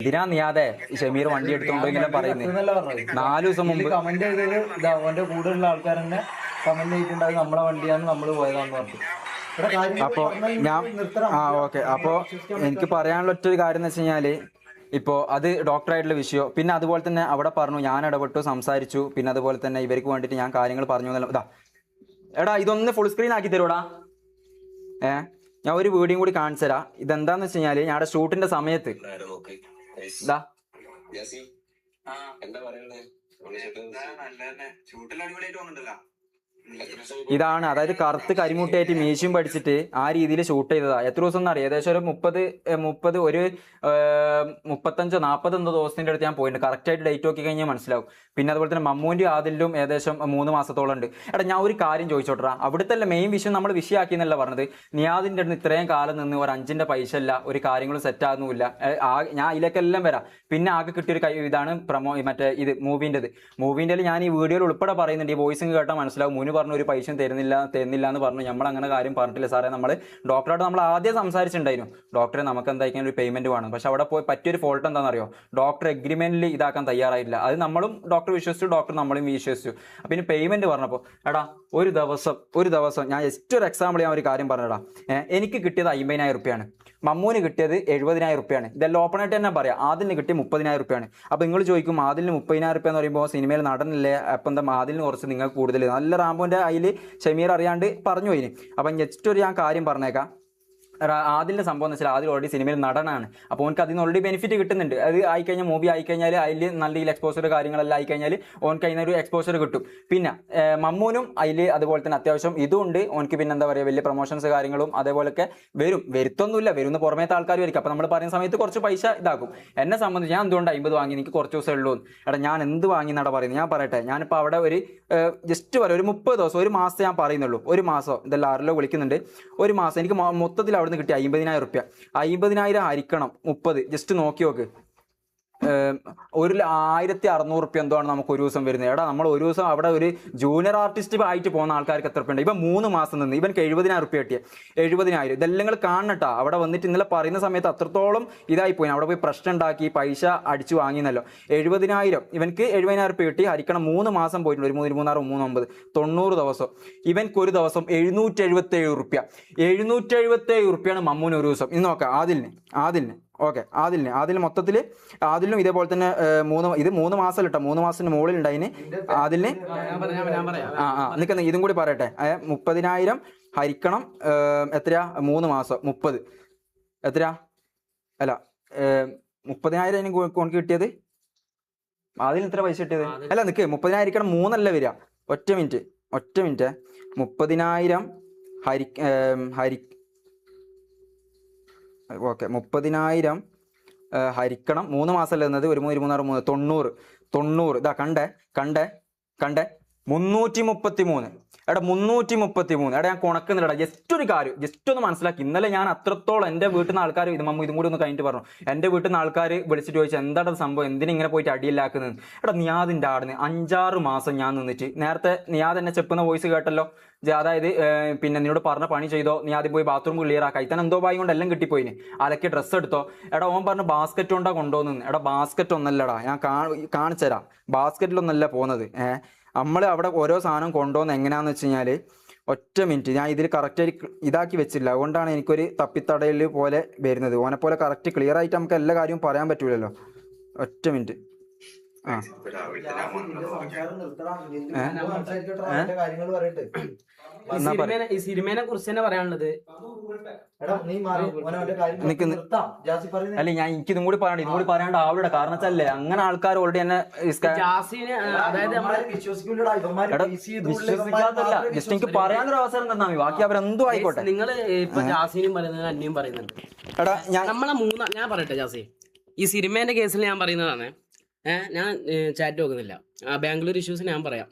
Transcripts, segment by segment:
ഇതിനാ നീയാതെ ഷമീർ വണ്ടി എടുത്തോണ്ടോ ഇങ്ങനെ പറയുന്നത് 4 ദിവസം മുമ്പ് കമന്റ് ചെയ്തത് അവന്റെ കൂടെയുള്ള ആൾക്കാർ തന്നെ കമന്റ് ചെയ്തിട്ടുണ്ടായത് നമ്മളെ വണ്ടിയാണ് നമ്മൾ പോയതാന്ന് പറഞ്ഞു. അപ്പോ ഓക്കെ. അപ്പോ എനിക്ക് പറയാനുള്ള ഒറ്റൊരു കാര്യം എന്ന് വെച്ച് കഴിഞ്ഞാല്, ഇപ്പോൾ അത് ഡോക്ടറായിട്ടുള്ള വിഷയം, പിന്നെ അതുപോലെ തന്നെ അവിടെ പറഞ്ഞു ഞാൻ ഇടപെട്ടു സംസാരിച്ചു, പിന്നെ അതുപോലെ തന്നെ ഇവർക്ക് വേണ്ടിയിട്ട് ഞാൻ കാര്യങ്ങൾ പറഞ്ഞു എന്നല്ല. ഇതാ എടാ ഇതൊന്ന് ഫുൾ സ്ക്രീൻ ആക്കി തരൂടാ. ഞാൻ ഒരു വീഡിയോ കൂടി കാണിച്ചു തരാം. ഇതെന്താന്ന് വെച്ച് കഴിഞ്ഞാല് ഞങ്ങളുടെ ഷൂട്ടിന്റെ സമയത്ത് ഇതാ ഇതാണ്, അതായത് കറുത്ത് കരിമുട്ടയായിട്ട് മീശയും പഠിച്ചിട്ട് ആ രീതിയിൽ ഷൂട്ട് ചെയ്തതാ. എത്ര ദിവസം എന്നറിയാം? ഏകദേശം ഒരു 30 ഒരു 35-40 എന്തോ ദിവസത്തിന്റെ അടുത്ത് ഞാൻ പോയിട്ടുണ്ട്. കറക്റ്റായിട്ട് ഡേറ്റ് നോക്കി കഴിഞ്ഞാൽ മനസ്സിലാവും. പിന്നെ അതുപോലെ തന്നെ മമ്മൂന്റെ ആദിലും ഏകദേശം 3 മാസത്തോളം ഉണ്ട്. എടാ ഞാൻ ഒരു കാര്യം ചോദിച്ചോട്ടാ, അവിടുത്തെ മെയിൻ വിഷയം നമ്മൾ വിഷയമാക്കി എന്നല്ല പറഞ്ഞത്. നിയാദിന്റെ അടുത്ത് ഇത്രയും കാലം നിന്ന് ഒരു 5ന്റെ പൈസ അല്ല, ഒരു കാര്യങ്ങളും സെറ്റ് ആകുന്നില്ല. ഞാൻ ഇതിലേക്കെല്ലാം വരാം. പിന്നെ ആകെ കിട്ടിയൊരു ഇതാണ് മറ്റേ ഇത് മൂവിന്റെ ഞാൻ ഈ വീഡിയോയിൽ ഉൾപ്പെടെ പറയുന്നുണ്ട്. ഈ വോയിസിങ് കേട്ടാൽ മനസ്സിലാവും. മുന്നു പറഞ്ഞു ഒരു പൈസ തരുന്നില്ല എന്ന് പറഞ്ഞു. നമ്മൾ അങ്ങനെ കാര്യം പറഞ്ഞിട്ടില്ല സാറേ. നമ്മൾ ഡോക്ടറോട് നമ്മൾ ആദ്യം സംസാരിച്ചിട്ടുണ്ടായിരുന്നു, ഡോക്ടറെ നമുക്ക് എന്തായിരിക്കും ഒരു പേയ്മെന്റ് വേണം. പക്ഷെ അവിടെ പോയി പറ്റിയൊരു ഫോൾട്ട് എന്താണെന്നറിയോ? ഡോക്ടർ എഗ്രിമെന്റിൽ ഇതാക്കാൻ തയ്യാറായില്ല. അത് നമ്മളും ഡോക്ടർ വിശ്വസിച്ചു, ഡോക്ടർ നമ്മളും വിശ്വസിച്ചു. പിന്നെ പേയ്മെന്റ് പറഞ്ഞപ്പോൾ എടാ ഒരു ദിവസം ഞാൻ ജസ്റ്റ് ഒരു എക്സാമ്പിൾ ഞാൻ ഒരു കാര്യം പറഞ്ഞടാ. എനിക്ക് കിട്ടിയത് 50,000 റുപ്യാണ്, മമ്മൂന് കിട്ടിയത് 70,000 റുപ്യാണ്. ഇതെല്ലാം ഓപ്പൺ ആയിട്ട് തന്നെ പറയാം. ആദിലിന് കിട്ടിയ 30,000 റുപ്യാണ്. അപ്പൊ നിങ്ങൾ ചോദിക്കും ആദിലിന് 30,000 റുപ്യ എന്ന് പറയുമ്പോൾ സിനിമയിൽ നടനില്ലേ, അപ്പം എന്താ ആദിലിന് കുറച്ച് നിങ്ങൾക്ക് കൂടുതൽ? നല്ല റാംബോന്റെ അതിൽ ഷമീർ അറിയാണ്ട് പറഞ്ഞു പോയിന്. അപ്പൊ ജസ്റ്റ് ഒരു ഞാൻ കാര്യം പറഞ്ഞേക്കാം. ആദിലിന്റെ സംഭവം എന്ന് വെച്ചാൽ ആദിൽ ഓൾറെഡി സിനിമയിൽ നടനാണ്. അപ്പോൾ ഓനക്ക് അതിന് ഓൾറെഡി ബെനിഫിറ്റ് കിട്ടുന്നുണ്ട്. അത് ആയിക്കഴിഞ്ഞാൽ മൂവി ആയിക്കഴിഞ്ഞാൽ അതിൽ നല്ല എക്സ്പോസർ കാര്യങ്ങളെല്ലാം ആയിക്കഴിഞ്ഞാൽ ഓനക്ക് അതിനൊരു എക്സ്പോസർ കിട്ടും. പിന്നെ മമ്മൂനും അതിൽ അതുപോലെ തന്നെ അത്യാവശ്യം ഇതുണ്ട് ഓനക്ക്. പിന്നെ എന്താ പറയുക, വലിയ പ്രൊമോഷൻസ് കാര്യങ്ങളും അതേപോലൊക്കെ വരുത്തൊന്നുമില്ല, വരുന്ന പുറമേത്തെ ആൾക്കാർ വരിക. അപ്പം നമ്മൾ പറയുന്ന സമയത്ത് കുറച്ച് പൈസ ഇതാക്കും. എന്നെ സംബന്ധിച്ച് ഞാൻ എന്തുകൊണ്ട് 50 വാങ്ങി, എനിക്ക് കുറച്ച് ദിവസം ഉള്ളൂ. എടാ ഞാൻ എന്ത് വാങ്ങി എന്നാണ് പറയുന്നത്? ഞാൻ പറയട്ടെ, ഞാനിപ്പോൾ അവിടെ ഒരു ജസ്റ്റ് പറയാം, ഒരു 30 ദിവസം, ഒരു മാസം ഞാൻ പറയുന്നുള്ളൂ. ഒരു മാസം ഇതെല്ലാം ആരല്ലോ വിളിക്കുന്നുണ്ട്. ഒരു മാസം എനിക്ക് മൊത്തത്തിൽ അവിടെ നിന്ന് കിട്ടിയ 50,000 റുപ്യ. 50,000 ഹരിക്കണം 30, ജസ്റ്റ് നോക്കി നോക്ക്. 1,600 റുപ്യ എന്തോ ആണ് നമുക്ക് ഒരു ദിവസം വരുന്നത്. എടാ നമ്മൾ ഒരു ദിവസം അവിടെ ഒരു ജൂനിയർ ആർട്ടിസ്റ്റ് ആയിട്ട് പോകുന്ന ആൾക്കാർക്ക് എത്ര ഉണ്ട്? ഇപ്പം 3 മാസം നിന്ന് ഇവർക്ക് 70,000 റുപ്യ കിട്ടിയ 70,000. ഇതെല്ലാം നിങ്ങൾ കാണട്ടാ. അവിടെ വന്നിട്ട് ഇന്നലെ പറയുന്ന സമയത്ത് അത്രത്തോളം ഇതായി പോയി. അവിടെ പോയി പ്രശ്നം ഉണ്ടാക്കി പൈസ അടിച്ചു വാങ്ങിയെന്നല്ലോ. 70,000 ഇവൻക്ക് 70,000 റുപ്യ കിട്ടി. ഹരിക്കണം 3 മാസം പോയിട്ടുണ്ട്. ഒരു 3, 3, 9, 90 ദിവസം. ഇവൻക്ക് ഒരു ദിവസം 777 റുപ്യ. 777 റുപ്യാണ് മമ്മൂന് ഒരു ദിവസം. ഇന്ന് നോക്കാം ആദിലിന് ഓക്കെ. ആദിലിന് മൊത്തത്തിൽ ആദിലിനും ഇതേപോലെ തന്നെ 3 മാസം ഇട്ട 3 മാസത്തിന് മുകളിൽ ഉണ്ടായിന് ആദിലിന്. നിൽക്കുന്ന ഇതും കൂടി പറയട്ടെ. 30,000 ഹരിക്കണം എത്രയാ? 3 മാസം 30 എത്രയാ? അല്ല 30,000 എനിക്ക് കിട്ടിയത്. ആദിലിന് എത്ര പൈസ കിട്ടിയത്? അല്ല നിൽക്ക്, 30,000 ഹരിക്കണം 3 വരിക. ഒറ്റ മിനിറ്റ് 30,000 ഓക്കെ 30,000 ഹരിക്കണം 3 മാസമല്ല എന്നത്. ഒരു 3, 3, 6, 90. ഇതാ കണ്ടേ 333. എടാ 333. എടാ ഞാൻ കുണക്കുന്നില്ലടാ. ജസ്റ്റ് ഒരു കാര്യം ജസ്റ്റ് ഒന്ന് മനസ്സിലാക്കി. ഇന്നലെ ഞാൻ അത്രത്തോളം എൻ്റെ വീട്ടിൽ നിന്ന് ആൾക്കാർ ഇതും കൂടി ഒന്ന് കഴിഞ്ഞിട്ട് പറഞ്ഞു. എൻ്റെ വീട്ടിൽ നിന്ന് ആൾക്കാർ വിളിച്ചിട്ട് ചോദിച്ചു എന്താണ് സംഭവം, എന്തിനിങ്ങനെ പോയിട്ട് അടിയിലാക്കുന്നത്? എടാ നിയാദിൻ്റെ ആടിന് 5-6 മാസം ഞാൻ നിന്നിട്ട്, നേരത്തെ നിയാദ് എന്നെ ചെപ്പുന്ന വോയിസ് കേട്ടല്ലോ. അതായത് പിന്നെ നിന്നോട് പറഞ്ഞ പണി ചെയ്തോ, നീ ആദ്യം പോയി ബാത്റൂം ക്ലിയർ ആക്കാം, ഇത്തന്നെ എന്തോ ഭാഗം കൊണ്ട് എല്ലാം കിട്ടിപ്പോയിന്. അലക്കി ഡ്രസ്സ് എടുത്തോ. എടാ ഓൻ പറഞ്ഞ ബാസ്ക്കറ്റ് കൊണ്ടാ കൊണ്ടുപോകുന്നു. എടാ ബാസ്ക്കറ്റ് ഒന്നല്ലടാ, ഞാൻ കാണിച്ചു തരാം. ബാസ്ക്കറ്റിലൊന്നല്ല പോകുന്നത്. നമ്മൾ അവിടെ ഓരോ സാധനം കൊണ്ടുപോകുന്ന എങ്ങനെയാന്ന് വെച്ച് കഴിഞ്ഞാൽ, ഒറ്റ മിനിറ്റ് ഞാൻ ഇതിൽ കറക്റ്റായിട്ട് ഇതാക്കി വെച്ചില്ല. അതുകൊണ്ടാണ് എനിക്കൊരു തപ്പിത്തടയിൽ പോലെ വരുന്നത്. ഓനെ പോലെ കറക്റ്റ് ക്ലിയർ ആയിട്ട് നമുക്ക് എല്ലാ കാര്യവും പറയാൻ പറ്റൂലല്ലോ. ഒറ്റ മിനിറ്റ്. ഈ സിനിമയെ കുറിച്ച് തന്നെ പറയാനുള്ളത്. അല്ല ഞാൻ എനിക്കിതും കൂടി പറയണ്ട, ഇതും കൂടി പറയാണ്ട് ആവിടെ. കാരണം വെച്ചല്ലേ അങ്ങനെ ആൾക്കാർ ഓൾറെഡി തന്നെ വിശ്വസിക്കാത്തല്ല. ജസ്റ്റ് എനിക്ക് പറയാനൊരു അവസരം തന്നാ മതി, ബാക്കി അവരെന്തോ ആയിക്കോട്ടെ. നിങ്ങൾ ഇപ്പൊ ജാസിനും പറയുന്നത് അന്യം പറയുന്നുണ്ട്. എടാ നമ്മളെ ഞാൻ പറയട്ടെ ജാസി, ഈ സിനിമേന്റെ കേസിൽ ഞാൻ പറയുന്നതാണ്. ഞാൻ ചാറ്റ് നോക്കുന്നില്ല. ബാംഗ്ലൂർ ഇഷ്യൂസ് ഞാൻ പറയാം.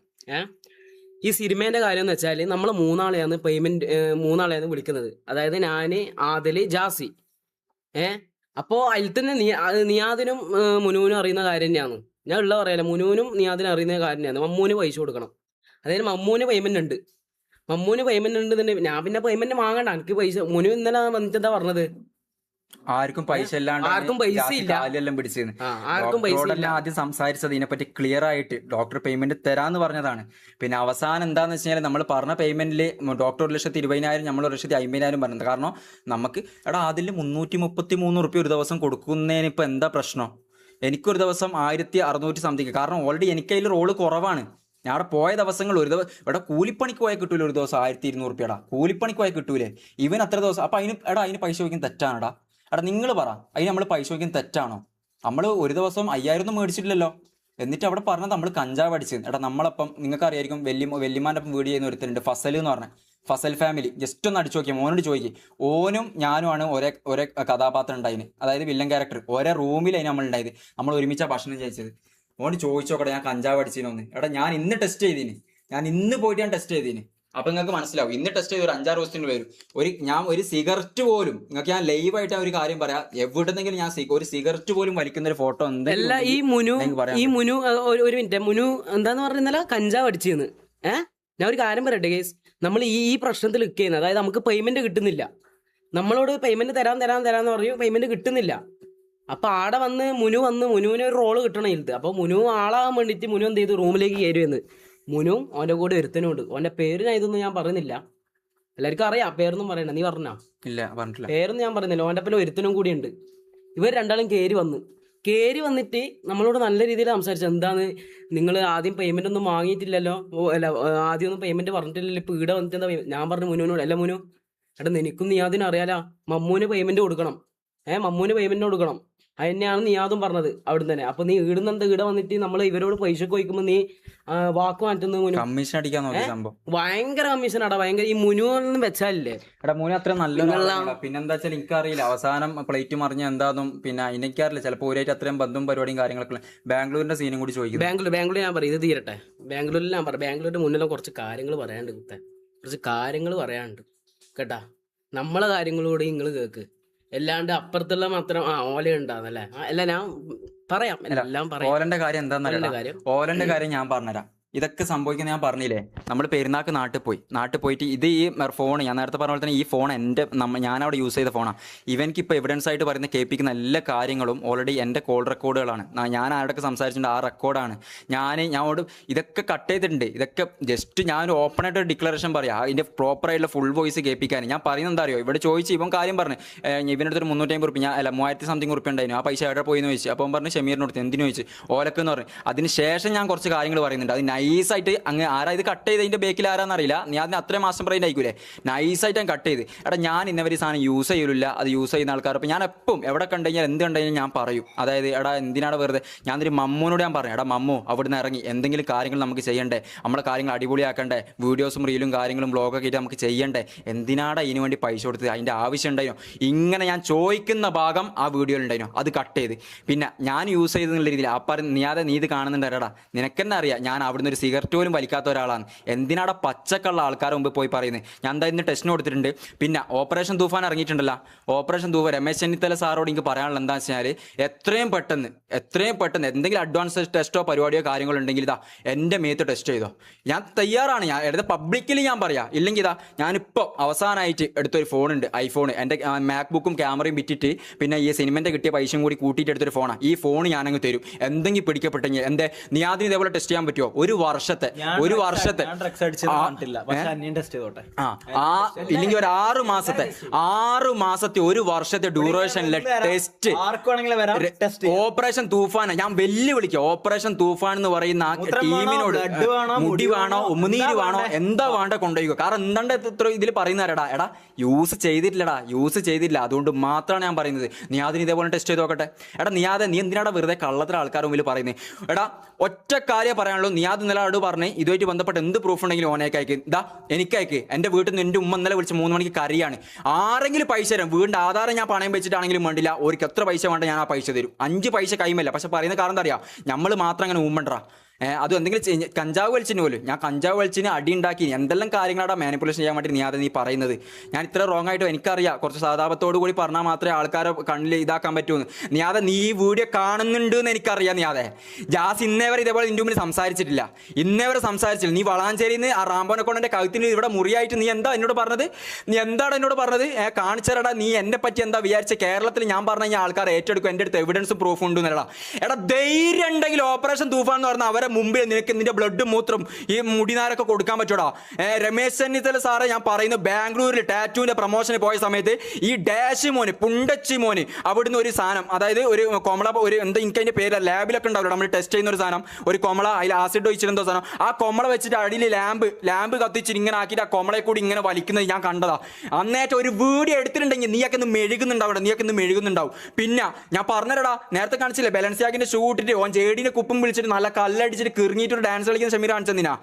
ഈ സിനിമേന്റെ കാര്യം എന്ന് വെച്ചാൽ നമ്മൾ 3 മൂന്നാളെയാണ് വിളിക്കുന്നത്. അതായത് ഞാന്, ആദില്, ജാസി. അപ്പോ അതിൽ തന്നെ നിയാദിനും മുനുവിനും അറിയുന്ന കാര്യം തന്നെയാണ്. ഞാൻ ഉള്ള പറയാലോ, മുനുവിനും നിയാദിനും അറിയുന്ന കാര്യം തന്നെയാണ്. മമ്മൂന് പൈസ കൊടുക്കണം. അതായത് മമ്മൂന് പേയ്മെന്റ് ഉണ്ട്. ഞാൻ പിന്നെ പേയ്മെന്റ് വാങ്ങണ്ട, എനിക്ക് പൈസ. മുനു ഇന്നലെ വന്നിട്ട് എന്താ പറഞ്ഞത്? ആർക്കും പൈസ ഇല്ലാണ്ട് ആർക്കും പൈസ ഇല്ല. കാലെല്ലാം പിടിച്ചിരുന്നു. ആർക്കും പൈസ ഇല്ല. ഡോക്ടറോടെല്ലാം ആദ്യം സംസാരിച്ചത് ഇതിനെപ്പറ്റി ക്ലിയർ ആയിട്ട് ഡോക്ടർ പേയ്മെന്റ് തരാന്ന് പറഞ്ഞതാണ്. പിന്നെ അവസാനം എന്താന്ന് വെച്ച് കഴിഞ്ഞാൽ നമ്മൾ പറഞ്ഞ പേയ്മെന്റിൽ ഡോക്ടർ 1,20,000 നമ്മൾ 1,50,000 പറഞ്ഞത്. കാരണം നമുക്ക് അതിൽ 333 റുപ്യ ഒരു ദിവസം കൊടുക്കുന്നതിന് ഇപ്പൊ എന്താ പ്രശ്നം? എനിക്കൊരു ദിവസം 1,600 സംതിങ്. കാരണം ഓൾറെഡി എനിക്ക് അതിൽ റോള് കുറവാണ്. ഞാൻ അവിടെ പോയ ദിവസങ്ങൾ ഒരു ദിവസം ഇവിടെ കൂലിപ്പണിക്ക് പോയാൽ കിട്ടൂല ഒരു ദിവസം 1,200 റുപ്യടാ. കൂലിപ്പണിക്ക് പോയാൽ കിട്ടൂലേ ഇവൻ അത്ര ദിവസം. അപ്പൊ അതിന് പൈസ ചോദിക്കുന്നത് തെറ്റാണെടാ. നിങ്ങൾ പറ, അതിന് നമ്മൾ പൈസ ചോദിക്കുന്നത് തെറ്റാണോ? നമ്മൾ ഒരു ദിവസം 5,000 ഒന്നും മേടിച്ചിട്ടില്ലല്ലോ. എന്നിട്ട് അവിടെ പറഞ്ഞത് നമ്മൾ കഞ്ചാവ് അടിച്ചത്. നമ്മളപ്പം നിങ്ങൾക്ക് അറിയായിരിക്കും, വെല്ലിമാൻ്റെ ഒപ്പം വീഡിയോ ചെയ്യുന്ന ഒരുത്തരുണ്ട്, ഫസൽ എന്ന് പറഞ്ഞ ഫസൽ ഫാമിലി. ജസ്റ്റ് ഒന്ന് അടിച്ചു നോക്കിയാൽ മോനോട് ചോദിക്കും. ഓനും ഞാനുമാണ് ഒരേ കഥാപാത്രം ഉണ്ടായിന്, അതായത് വില്ലൻ ക്യാരക്ടർ. ഒരേ റൂമിലാണ് നമ്മൾ ഉണ്ടായത്. നമ്മൾ ഒരുമിച്ചാ ഭക്ഷണം കഴിച്ചത്. ഓന് ചോദിച്ചോക്കട്ടെ ഞാൻ കഞ്ചാവ് അടിച്ചിനോന്ന്. ഞാൻ ഇന്ന് ടെസ്റ്റ് ചെയ്തിന്. ഞാൻ ഇന്ന് പോയിട്ട് ഞാൻ ടെസ്റ്റ് ചെയ്തിന്. അപ്പൊ നിങ്ങൾക്ക് മനസ്സിലാവും. ഇന്ന് ടെസ്റ്റ് ചെയ്ത് ഒരു 5-6 ദിവസത്തിന് വരും. ഞാൻ ഒരു സിഗരറ്റ് പോലും നിങ്ങൾക്ക് ഞാൻ ലൈവായിട്ട് ഒരു കാര്യം പറയാം, എവിടെന്നെങ്കിലും ഞാൻ ഒരു സിഗരറ്റ് പോലും വലിക്കുന്ന ഒരു ഫോട്ടോ അല്ല. ഈ മുനു ഒരു മിനിറ്റ്, മുനു എന്താന്ന് പറഞ്ഞാൽ കഞ്ചാവ് അടിച്ചെന്ന്. ഞാൻ ഒരു കാര്യം പറയട്ടെ ഗൈസ്, നമ്മൾ ഈ പ്രശ്നത്തിൽ നിൽക്കുന്നത്, അതായത് നമുക്ക് പേയ്മെന്റ് കിട്ടുന്നില്ല. നമ്മളോട് പേയ്മെന്റ് തരാന്ന് പറഞ്ഞു, പേയ്മെന്റ് കിട്ടുന്നില്ല. അപ്പൊ ആടെ മുനുവിന് ഒരു റോള് കിട്ടണം ഇത്. അപ്പൊ മുനു ആളാകാൻ വേണ്ടിട്ട് മുനു എന്ത് ചെയ്തു, റൂമിലേക്ക് കയറുമെന്ന്. മുനും അവന്റെ കൂടെ ഒരുത്തനുണ്ട്. അവന്റെ പേര് ഇതൊന്നും ഞാൻ പറയുന്നില്ല, എല്ലാവർക്കും അറിയാം. പേരൊന്നും പറയണ്ട, നീ പറഞ്ഞോ? ഇല്ല, പറഞ്ഞിട്ടില്ല. പേരൊന്നും ഞാൻ പറയുന്നില്ല. അവന്റെ പിന്നെ ഒരുത്തനും കൂടി ഉണ്ട്. ഇവർ രണ്ടാളും കയറി വന്നിട്ട് നമ്മളോട് നല്ല രീതിയിൽ സംസാരിച്ചു. എന്താണ് നിങ്ങൾ ആദ്യം പേയ്മെന്റ് ഒന്നും വാങ്ങിയിട്ടില്ലല്ലോ, അല്ല ആദ്യം ഒന്നും പേയ്മെന്റ് പറഞ്ഞിട്ടില്ലല്ലോ, ഇപ്പൊ ഇവിടെ വന്നിട്ട് എന്താ? ഞാൻ പറഞ്ഞു മുനുവിനോട്, അല്ല മുനു നിനക്കും നീയാദിനും അറിയാലോ, മമ്മൂന് പേയ്മെന്റ് കൊടുക്കണം. മമ്മൂന് പേയ്മെന്റ് കൊടുക്കണം. അത് തന്നെയാണ് നീയാദും പറഞ്ഞത് അവിടെ തന്നെ. അപ്പൊ നീ ഈടുന്നെന്താ ഇവിടെ വന്നിട്ട് നമ്മൾ ഇവരോട് പൈസ ചോദിക്കുമ്പോ നീ വാക്ക് മാറ്റുന്നത്? മുനു കമ്മീഷൻ അടിക്കാൻ നോക്കിയ സംഭവം ഭയങ്കര കമ്മീഷൻ ആടാ, ഭയങ്കര. ഈ മുനുവൊന്നും വെച്ചാലേ മുനു അത്ര നല്ല. പിന്നെന്താ വെച്ചാൽ എനിക്കറിയില്ല അവസാനം പ്ലേറ്റ് മറിഞ്ഞ എന്താന്നും. പിന്നെ എനിക്കറിയില്ല, ചിലപ്പോൾ ഒരായിട്ട് അത്രയും ബന്ധവും പരിപാടിയും കാര്യങ്ങളൊക്കെ. ബാംഗ്ലൂരിന്റെ സീനും കൂടി ചോദിക്കും. ബാംഗ്ലൂർ ഞാൻ പറയും, ഇത് തീരട്ടെ. ബാംഗ്ലൂരിൽ ഞാൻ പറയാം, ബാംഗ്ലൂരിന്റെ മുന്നിലും കുറച്ച് കാര്യങ്ങൾ പറയാണ്ട് കുത്തെ, കുറച്ച് കാര്യങ്ങൾ പറയാനുണ്ട് കേട്ടാ. നമ്മളെ കാര്യങ്ങളോട് നിങ്ങൾ കേക്ക്, എല്ലാണ്ട് അപ്പുറത്തുള്ള മാത്രം ഓല ഉണ്ടാന്നല്ലേ. അല്ല ഞാൻ പറയാം, എല്ലാം പറയാം. ഓലന്റെ കാര്യം എന്താന്നറിയാം. ഓലന്റെ കാര്യം ഞാൻ പറഞ്ഞുതരാം. ഇതൊക്കെ സംഭവിക്കുന്ന ഞാൻ പറഞ്ഞില്ലേ, നമ്മൾ പെരുന്നാൾക്ക് നാട്ടിൽ പോയിട്ട് ഇത് ഈ ഫോൺ ഞാൻ നേരത്തെ പറഞ്ഞ പോലെ തന്നെ ഈ ഫോൺ ഞാനവിടെ യൂസ് ചെയ്ത ഫോണാണ്. ഇവനിക്ക് ഇപ്പോൾ എവിഡൻസ് ആയിട്ട് പറയുന്ന കേൾപ്പിക്കുന്ന എല്ലാ കാര്യങ്ങളും ഓൾറെഡി എൻ്റെ കോൾ റെക്കോർഡുകളാണ്. ഞാൻ ആരോടൊക്കെ സംസാരിച്ചിട്ടുണ്ട് ആ റെക്കോർഡാണ്. ഞാനോട് ഇതൊക്കെ കട്ട് ചെയ്തിട്ടുണ്ട്. ഇതൊക്കെ ജസ്റ്റ് ഞാൻ ഓപ്പൺ ആയിട്ട് ഒരു ഡിക്ലറേഷൻ പറയാം, അതിൻ്റെ പ്രോപ്പറായിട്ടുള്ള ഫുൾ വോയിസ് കേൾപ്പിക്കാൻ. ഞാൻ പറയുന്നത് എന്താ അറിയോ, ഇവിടെ ചോദിച്ചു ഇവൻ കാര്യം പറഞ്ഞു, ഇവനടുത്തൊരു 350 റുപ്യ, ഞാൻ 3,000 സംതിങ് റുപ്യ ഉണ്ടായിരുന്നു. ആ പൈസ എവിടെ പോയി എന്ന് ചോദിച്ചു. അപ്പോൾ പറഞ്ഞു ഷമീറിനോട്. എന്തിനു ചോദിച്ചു? ഓലക്കെന്ന് പറഞ്ഞു. അതിന് ശേഷം ഞാൻ കുറച്ച് കാര്യങ്ങൾ പറയുന്നുണ്ട്. അത് നൈസായിട്ട് അങ്ങ് ആരാ ഇത് കട്ട് ചെയ്ത് അതിൻ്റെ ബേക്കിൽ ആരാന്നറിയില്ല. നീ അതിന് അത്രയും മാസം പറയുന്നത് ആയിക്കൂലേ, നൈസായിട്ട് ഞാൻ കട്ട് ചെയ്ത്. ഞാൻ ഇന്നവർ സാധനം യൂസ് ചെയ്യില്ല, അത് യൂസ് ചെയ്യുന്ന ആൾക്കാർ. അപ്പോൾ ഞാൻ എപ്പം എവിടെ കണ്ടുകഴിഞ്ഞാൽ എന്ത് കണ്ടുകഴിഞ്ഞാൽ ഞാൻ പറയും. അതായത് എന്തിനാണ് വെറുതെ. ഞാൻ ഒരു മമ്മൂനോട് ഞാൻ പറഞ്ഞു, മമ്മു അവിടുന്ന് ഇറങ്ങി എന്തെങ്കിലും കാര്യങ്ങൾ നമുക്ക് ചെയ്യണ്ടേ, നമ്മളെ കാര്യങ്ങൾ അടിപൊളിയാക്കണ്ടേ, വീഡിയോസും റീലും കാര്യങ്ങളും ബ്ലോഗൊക്കെ ആയിട്ട് നമുക്ക് ചെയ്യണ്ടേ, എന്തിനാണ് ഇതിനു വേണ്ടി പൈസ കൊടുത്തത്, അതിൻ്റെ ആവശ്യം ഉണ്ടായിരുന്നു. ഇങ്ങനെ ഞാൻ ചോദിക്കുന്ന ഭാഗം ആ വീഡിയോയിൽ ഉണ്ടായിരുന്നു, അത് കട്ട് ചെയ്ത്. പിന്നെ ഞാൻ യൂസ് ചെയ്തെന്നുള്ള രീതിയിൽ നീ ഇത് കാണുന്നുണ്ടാ, നിനക്കെന്നെ അറിയാം ഞാൻ അവിടുന്ന് ഒരു സിഗരറ്റ് പോലും വലിക്കാത്ത ഒരാളാണ്. എന്തിനാടെ പച്ചക്കുള്ള ആൾക്കാരുടെ മുമ്പ് പോയി പറയുന്നത്? ഞാൻ എന്താ ഇന്ന് ടെസ്റ്റിന് കൊടുത്തിട്ടുണ്ട്. പിന്നെ ഓപ്പറേഷൻ തൂഫാൻ ഇറങ്ങിയിട്ടുണ്ടല്ലോ, ഓപ്പറേഷൻ തൂഫാൻ രമേശ് ചെന്നിത്തല സാറോട് എനിക്ക് പറയാനുള്ള എന്താണെന്ന് വെച്ചാൽ എത്രയും പെട്ടെന്ന് എന്തെങ്കിലും അഡ്വാൻസ് ടെസ്റ്റോ പരിപാടിയോ കാര്യങ്ങളോ ഉണ്ടെങ്കിൽ ഇതാ എൻ്റെ മേത്ത് ടെസ്റ്റ് ചെയ്തോ, ഞാൻ തയ്യാറാണ്. ഞാൻ എടുത്ത പബ്ലിക്കലി ഞാൻ പറയാം. ഇല്ലെങ്കിൽ ഞാനിപ്പോൾ അവസാനമായിട്ട് എടുത്തൊരു ഫോണുണ്ട്, ഐഫോൺ. എൻ്റെ മാക്ബുക്കും ക്യാമറയും വിറ്റിട്ട് പിന്നെ ഈ സിനിമൻ്റെ കിട്ടിയ പൈസയും കൂടി കൂട്ടിയിട്ട് എടുത്തൊരു ഫോണാണ്. ഈ ഫോൺ ഞാനങ്ങ് തരും. എന്തെങ്കിലും പിടിക്കപ്പെട്ടെങ്കിൽ നീ ആദ്യം ഇതേപോലെ ടെസ്റ്റ് ചെയ്യാൻ പറ്റുമോ? ഒരു വർഷത്തെ ഇല്ലെങ്കിൽ ഒരു 6 മാസത്തെ 1 വർഷത്തെ ഡ്യൂറേഷനിലെ ടെസ്റ്റ് ഓപ്പറേഷൻ തൂഫാൻ ഞാൻ വെല്ലുവിളിക്കാം. ഓപ്പറേഷൻ തൂഫാൻ എന്ന് പറയുന്ന ആ ടീമിനോട് മുടി വേണോ ഉമിനീര് വേണോ എന്താ വേണ്ട കൊണ്ടുപോയിക്കോ. കാരണം എന്താണ്ട് ഇത്ര ഇതിൽ പറയുന്നവരടാ യൂസ് ചെയ്തിട്ടില്ല അതുകൊണ്ട് മാത്രമാണ് ഞാൻ പറയുന്നത്. നീ അതിന് ഇതേപോലെ ടെസ്റ്റ് ചെയ്ത് നോക്കട്ടെ. നീ എന്തിനാടാ വെറുതെ കള്ളത്തിലെ ആൾക്കാർ മുമ്പിൽ പറയുന്നത്? ഒറ്റ കാര്യം പറയാനുള്ളൂ. നീ അത് ഇന്നലെ പറഞ്ഞ് ഇതുമായിട്ട് ബന്ധപ്പെട്ട് എന്ത് പ്രൂഫ് ഉണ്ടെങ്കിലും ഓനേക്ക് അയക്ക്. എനിക്കയക്ക്. എൻ്റെ വീട്ടിൽ നിന്ന് എൻ്റെ ഉമ്മ ഇന്നലെ വിളിച്ച് 3 മണിക്ക് കറിയാണ്. ആരെങ്കിലും പൈസ തരാം. വീടിൻ്റെ ആധാരം ഞാൻ പണയം വെച്ചിട്ടാണെങ്കിലും വേണ്ടില്ല, ഒരിക്കൽ എത്ര പൈസ വേണ്ട ഞാൻ ആ പൈസ തരും. 5 പൈസ കൈമല്ല. പക്ഷെ പറയുന്ന കാരണം എന്താ അറിയാം, നമ്മൾ മാത്രം അങ്ങനെ ഉമ്മണ്ടാ. അതും എന്തെങ്കിലും കഞ്ചാവ് വലിച്ചിന് പോലും ഞാൻ കഞ്ചാവ് വലിച്ചിന് അടി ഉണ്ടാക്കി എന്തെല്ലാം കാര്യങ്ങളാണ് മാനിപ്പുലേഷൻ ചെയ്യാൻ വേണ്ടി നീ പറയുന്നത്. ഞാൻ ഇത്ര റോങ് ആയിട്ട് എനിക്കറിയാം, കുറച്ച് സഹതാപത്തോടു കൂടി പറഞ്ഞാൽ മാത്രമേ ആൾക്കാരെ കണ്ണിൽ ഇതാക്കാൻ പറ്റൂന്ന്. നീ ഈ വീഡിയോ കാണുന്നുണ്ട് എന്ന് എനിക്കറിയാം. ജാസ് ഇന്നേ വരെ ഇതേപോലെ നിന്റെ മുമ്പിൽ സംസാരിച്ചിട്ടില്ല, ഇന്നേ വരെ സംസാരിച്ചില്ല. നീ വളാഞ്ചേരിയിൽ നിന്ന് ആ റാംബോനെ കൊണ്ട് എൻ്റെ കഴുത്തിന് ഇവിടെ മുറിയായിട്ട് നീ എന്താ എന്നോട് പറഞ്ഞത്? നീ എന്താണ് എന്നോട് പറഞ്ഞത്? കാണിച്ചരടാ നീ എന്നെ പറ്റി എന്താ വിചാരിച്ച? കേരളത്തിൽ ഞാൻ പറഞ്ഞു കഴിഞ്ഞാൽ ആൾക്കാർ ഏറ്റെടുക്കും, എൻ്റെ അടുത്ത് എവിഡൻസും പ്രൂഫ് ഉണ്ട് എന്നടാ. എടാ ധൈര്യം ഉണ്ടെങ്കിൽ ഓപ്പറേഷൻ തൂഫാൻ എന്ന് പറഞ്ഞാൽ അവരെ മുമ്പിൽ നിനക്ക് നിന്റെ ബ്ലഡും മൂത്രം ഈ മുടിനാരൊക്കെ കൊടുക്കാൻ പറ്റൂടാ. രമേശ് ചെന്നിത്തല സാറെ ഞാൻ പറയുന്നത്, ബാംഗ്ലൂരിൽ ടാറ്റൂവിന്റെ പ്രൊമോഷന് പോയ സമയത്ത് ഈ ഡാഷ് മോന് പുണ്ടച്ചി മോന് അവിടുന്ന് ഒരു സാധനം, അതായത് ഒരു കൊമള, ഒരു എന്താ എനിക്ക് അതിന്റെ പേര് ലാബിലൊക്കെ ഉണ്ടാവില്ല, നമ്മൾ ടെസ്റ്റ് ചെയ്യുന്ന ഒരു സാധനം, ഒരു കൊമള, അതിൽ ആസിഡ് ഒഴിച്ചിരുന്നോ സാധനം, ആ കൊമള വെച്ചിട്ട് അടിയിൽ ലാമ്പ് കത്തിച്ചിട്ട് ഇങ്ങനെ ആക്കിയിട്ട് ആ കൊമളയെ കൂടി ഇങ്ങനെ വലിക്കുന്നത് ഞാൻ കണ്ടതാ. അന്നേറ്റം ഒരു വീഡിയോ എടുത്തിട്ടുണ്ടെങ്കിൽ നീയൊക്കെ ഒന്ന് മെഴുകുന്നുണ്ടാവും. പിന്നെ ഞാൻ പറഞ്ഞിരടാ, നേരത്തെ കാണിച്ചില്ലേ ബലൻസിയാഗിന്റെ ഷൂ ഇട്ടിട്ട് ഓൻ ജേഡിനെ കുപ്പും വിളിച്ചിട്ട് നല്ല കല്ലടിച്ചിട്ട് കിറങ്ങിയിട്ട് ഒരു ഡാൻസ് കളിക്കുന്ന ഷമീർ കാണിച്ചെന്തിനാ?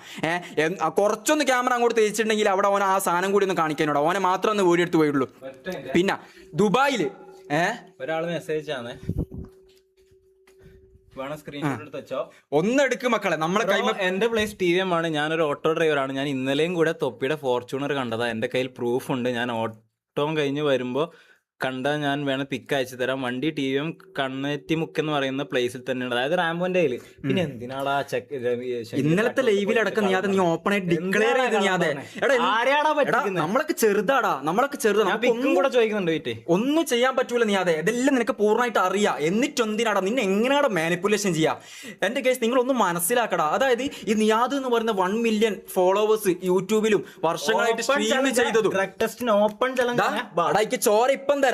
കുറച്ചൊന്ന് ക്യാമറ അങ്ങോട്ട് തിരിച്ചിട്ടുണ്ടെങ്കിൽ അവിടെ ഓൻ ആ സാധനം കൂടി ഒന്ന് കാണിക്കാനോടാ, ഓനെ മാത്രം ഒന്ന് വീഡിയോ എടുത്ത് പോയുള്ളൂ. പിന്നെ ദുബായില് ഒരാള് മെസ്സേജ് ആണ്, സ്ക്രീൻഷോട്ട് എടുത്ത് വെച്ചോ. ഒന്നെടുക്ക് മക്കളെ, നമ്മളെ കൈമ. എന്റെ പ്ലേസ് TVM ആണ്, ഞാനൊരു ഓട്ടോ ഡ്രൈവറാണ്. ഞാൻ ഇന്നലെയും കൂടെ തൊപ്പിയുടെ ഫോർച്യൂണർ കണ്ടതാ, എന്റെ കയ്യിൽ പ്രൂഫ് ഉണ്ട്. ഞാൻ ഓട്ടോ കഴിഞ്ഞ് വരുമ്പോ കണ്ടാൽ ഞാൻ വേണം പിക്ക് അയച്ചു തരാം. വണ്ടി TVM കണ്ണേറ്റിമുക്ക് എന്ന് പറയുന്ന പ്ലേസിൽ തന്നെയാണ്, അതായത് റാംബോന്റെ കയ്യില്. പിന്നെ എന്തിനാടാ ഇന്നലത്തെ ലൈവിലടക്കം നീ ഓപ്പൺ ആയിട്ട് ഡിക്ലെയർ ചെയ്ത് നമ്മളൊക്കെ ചെറുതാടാ, കൂടെ ചോദിക്കുന്നുണ്ട് വീട്ടിൽ ഒന്നും ചെയ്യാൻ പറ്റൂല. ഇതെല്ലാം നിനക്ക് പൂർണ്ണമായിട്ട് അറിയാം. എന്നിട്ടെന്തിനാടാ നിന്നെ എങ്ങനെയാടാ മാനിപ്പുലേഷൻ ചെയ്യാ? എന്റെ കേസ് നിങ്ങളൊന്നും മനസ്സിലാക്കടാ. അതായത് ഈ നിയാദ് എന്ന് പറയുന്ന 1 മില്യൺ ഫോളോവേഴ്സ് യൂട്യൂബിലും വർഷങ്ങളായിട്ട് സ്ട്രീം ചെയ്തതും ചോര ഇപ്പം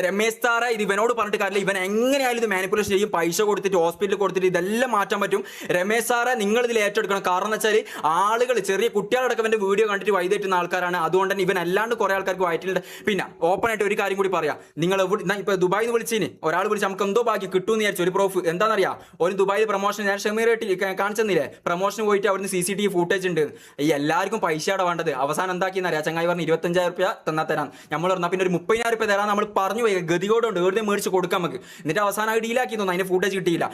രമേശ് സാറെ ഇത് ഇവനോട് പറഞ്ഞിട്ട് കാര്യമില്ല. ഇവൻ എങ്ങനെയായാലും ഇത് മാനിപ്പുലേഷൻ ചെയ്യും, പൈസ കൊടുത്തിട്ട് ഹോസ്പിറ്റലിൽ കൊടുത്തിട്ട് ഇതെല്ലാം മാറ്റാൻ പറ്റും. രമേശ് സാറെ നിങ്ങൾ ഇതിൽ ഏറ്റെടുക്കണം. കാരണം എന്ന് വെച്ചാൽ ആളുകൾ, ചെറിയ കുട്ടികളടക്കം എന്റെ വീഡിയോ കണ്ടിട്ട് വൈകിട്ടുന്ന ആൾക്കാരാണ്. അതുകൊണ്ട് തന്നെ ഇവൻ അല്ലാണ്ട് കുറെ ആൾക്കാർക്ക് വയറ്റിലുണ്ട്. പിന്നെ ഓപ്പൺ ആയിട്ട് ഒരു കാര്യം കൂടി പറയാം, നിങ്ങൾ ഇപ്പൊ ദുബായിൽ നിന്ന് വിളിച്ചിന് ഒരാൾ വിളിച്ച് നമുക്ക് എന്തോ ബാക്കി കിട്ടുമെന്ന് വിചാരിച്ചു. ഒരു പ്രൂഫ് എന്താണെന്നറിയാം, ഒരു ദുബായിൽ പ്രൊമോഷൻ ഞാൻ ഷമീറായിട്ട് കാണിച്ചെന്നില്ലേ, പ്രൊമോഷന് പോയിട്ട് അവിടുന്ന് CCTV ഫൂട്ടേജ് ഉണ്ട്. ഈ എല്ലാവർക്കും പൈസയാണ് വേണ്ടത്. അവസാനം എന്താക്കിയെന്നറിയാം, ചങ്ങായി പറഞ്ഞ് 25,000 രൂപ തന്നാൽ തരാം. നമ്മൾ പറഞ്ഞാൽ പിന്നെ ഒരു 30,000 രൂപ തരാൻ നമ്മൾ പറഞ്ഞു പോയി, ഗതികോടുണ്ട് വെറുതെ മേടിച്ച് കൊടുക്കാം നമുക്ക്. എന്നിട്ട് അവസാനം ഡീലാക്കി തോന്നുന്നു, അതിന് ഫൂട്ടേജ് കിട്ടിയില്ല.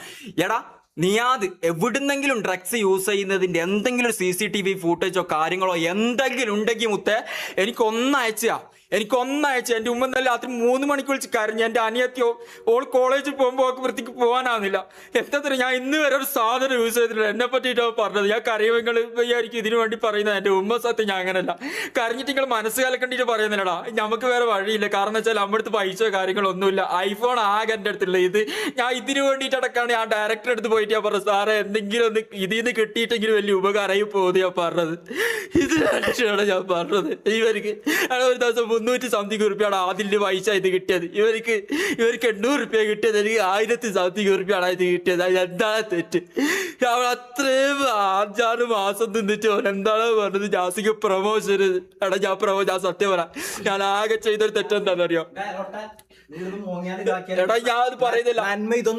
എടാ നിയാദ് എവിടുന്നെങ്കിലും ഡ്രഗ്സ് യൂസ് ചെയ്യുന്നതിന്റെ എന്തെങ്കിലും CCTV ഫൂട്ടേജോ കാര്യങ്ങളോ എന്തെങ്കിലും ഉണ്ടെങ്കിൽ മുത്തേ എനിക്കൊന്നയച്ചാ. എൻ്റെ ഉമ്മ നല്ല രാത്രി 3 മണിക്ക് വിളിച്ച് കരഞ്ഞു. എൻ്റെ അനിയത്തിയോ ഓൾ കോളേജിൽ പോകുമ്പോൾ ഒക്കെ വൃത്തിക്ക് പോകാനാവുന്നില്ല. എന്താ ഞാൻ ഇന്ന് വരെ ഒരു സാധനം യൂസ് ചെയ്തിട്ടില്ല. എന്നെ പറ്റിയിട്ടോ പറഞ്ഞത്. ഞാൻ കരയുമെങ്കിൽ വിചാരിക്കും ഇതിനു വേണ്ടി പറയുന്നത്. എൻ്റെ ഉമ്മ സത്യം ഞാൻ അങ്ങനല്ല. കരഞ്ഞിട്ട് നിങ്ങൾ മനസ്സ് കലക്കണ്ടിട്ട് പറയുന്നില്ലടാ. നമുക്ക് വേറെ വഴിയില്ല. കാരണം വെച്ചാൽ നമ്മുടെ അടുത്ത് പൈസ കാര്യങ്ങളൊന്നുമില്ല. ഐഫോൺ ആകെ എൻ്റെ അടുത്തുള്ള ഇത് ഞാൻ ഇതിനു വേണ്ടിയിട്ടടക്കാണ് ഞാൻ ഡയറക്ടർ അടുത്ത് പോയിട്ട് ഞാൻ പറഞ്ഞത്, സാറേ എന്തെങ്കിലും ഒന്ന് ഇതിൽ നിന്ന് കിട്ടിയിട്ടെങ്കിലും വലിയ ഉപകാരമായി പോകുന്നത് ഞാൻ പറഞ്ഞത്. ഇത് ലക്ഷ്യമാണ് ഞാൻ പറഞ്ഞത്. ഇവർക്ക് ഒരു ദിവസം 300 സംതിങ് റുപ്യാണ് ആദ്യത്തെ പൈസ ഇത് കിട്ടിയത്. ഇവർക്ക് 800 റുപ്യ കിട്ടിയത്. എനിക്ക് 1000 സംതിങ് റുപ്യാണ് ഇത് കിട്ടിയത്. എന്താണ് തെറ്റ്? അവൾ അത്രയും 5-6 മാസം നിന്നിട്ട് എന്താണ് പറഞ്ഞത്, ജാസിക്ക് പ്രൊമോഷൻ. ഞാൻ സത്യം പറയാം, ഞാൻ ആകെ ചെയ്തൊരു തെറ്റെന്താണെന്നറിയോ? എടാ ഞാൻ പറയുന്നില്ല, എന്തോ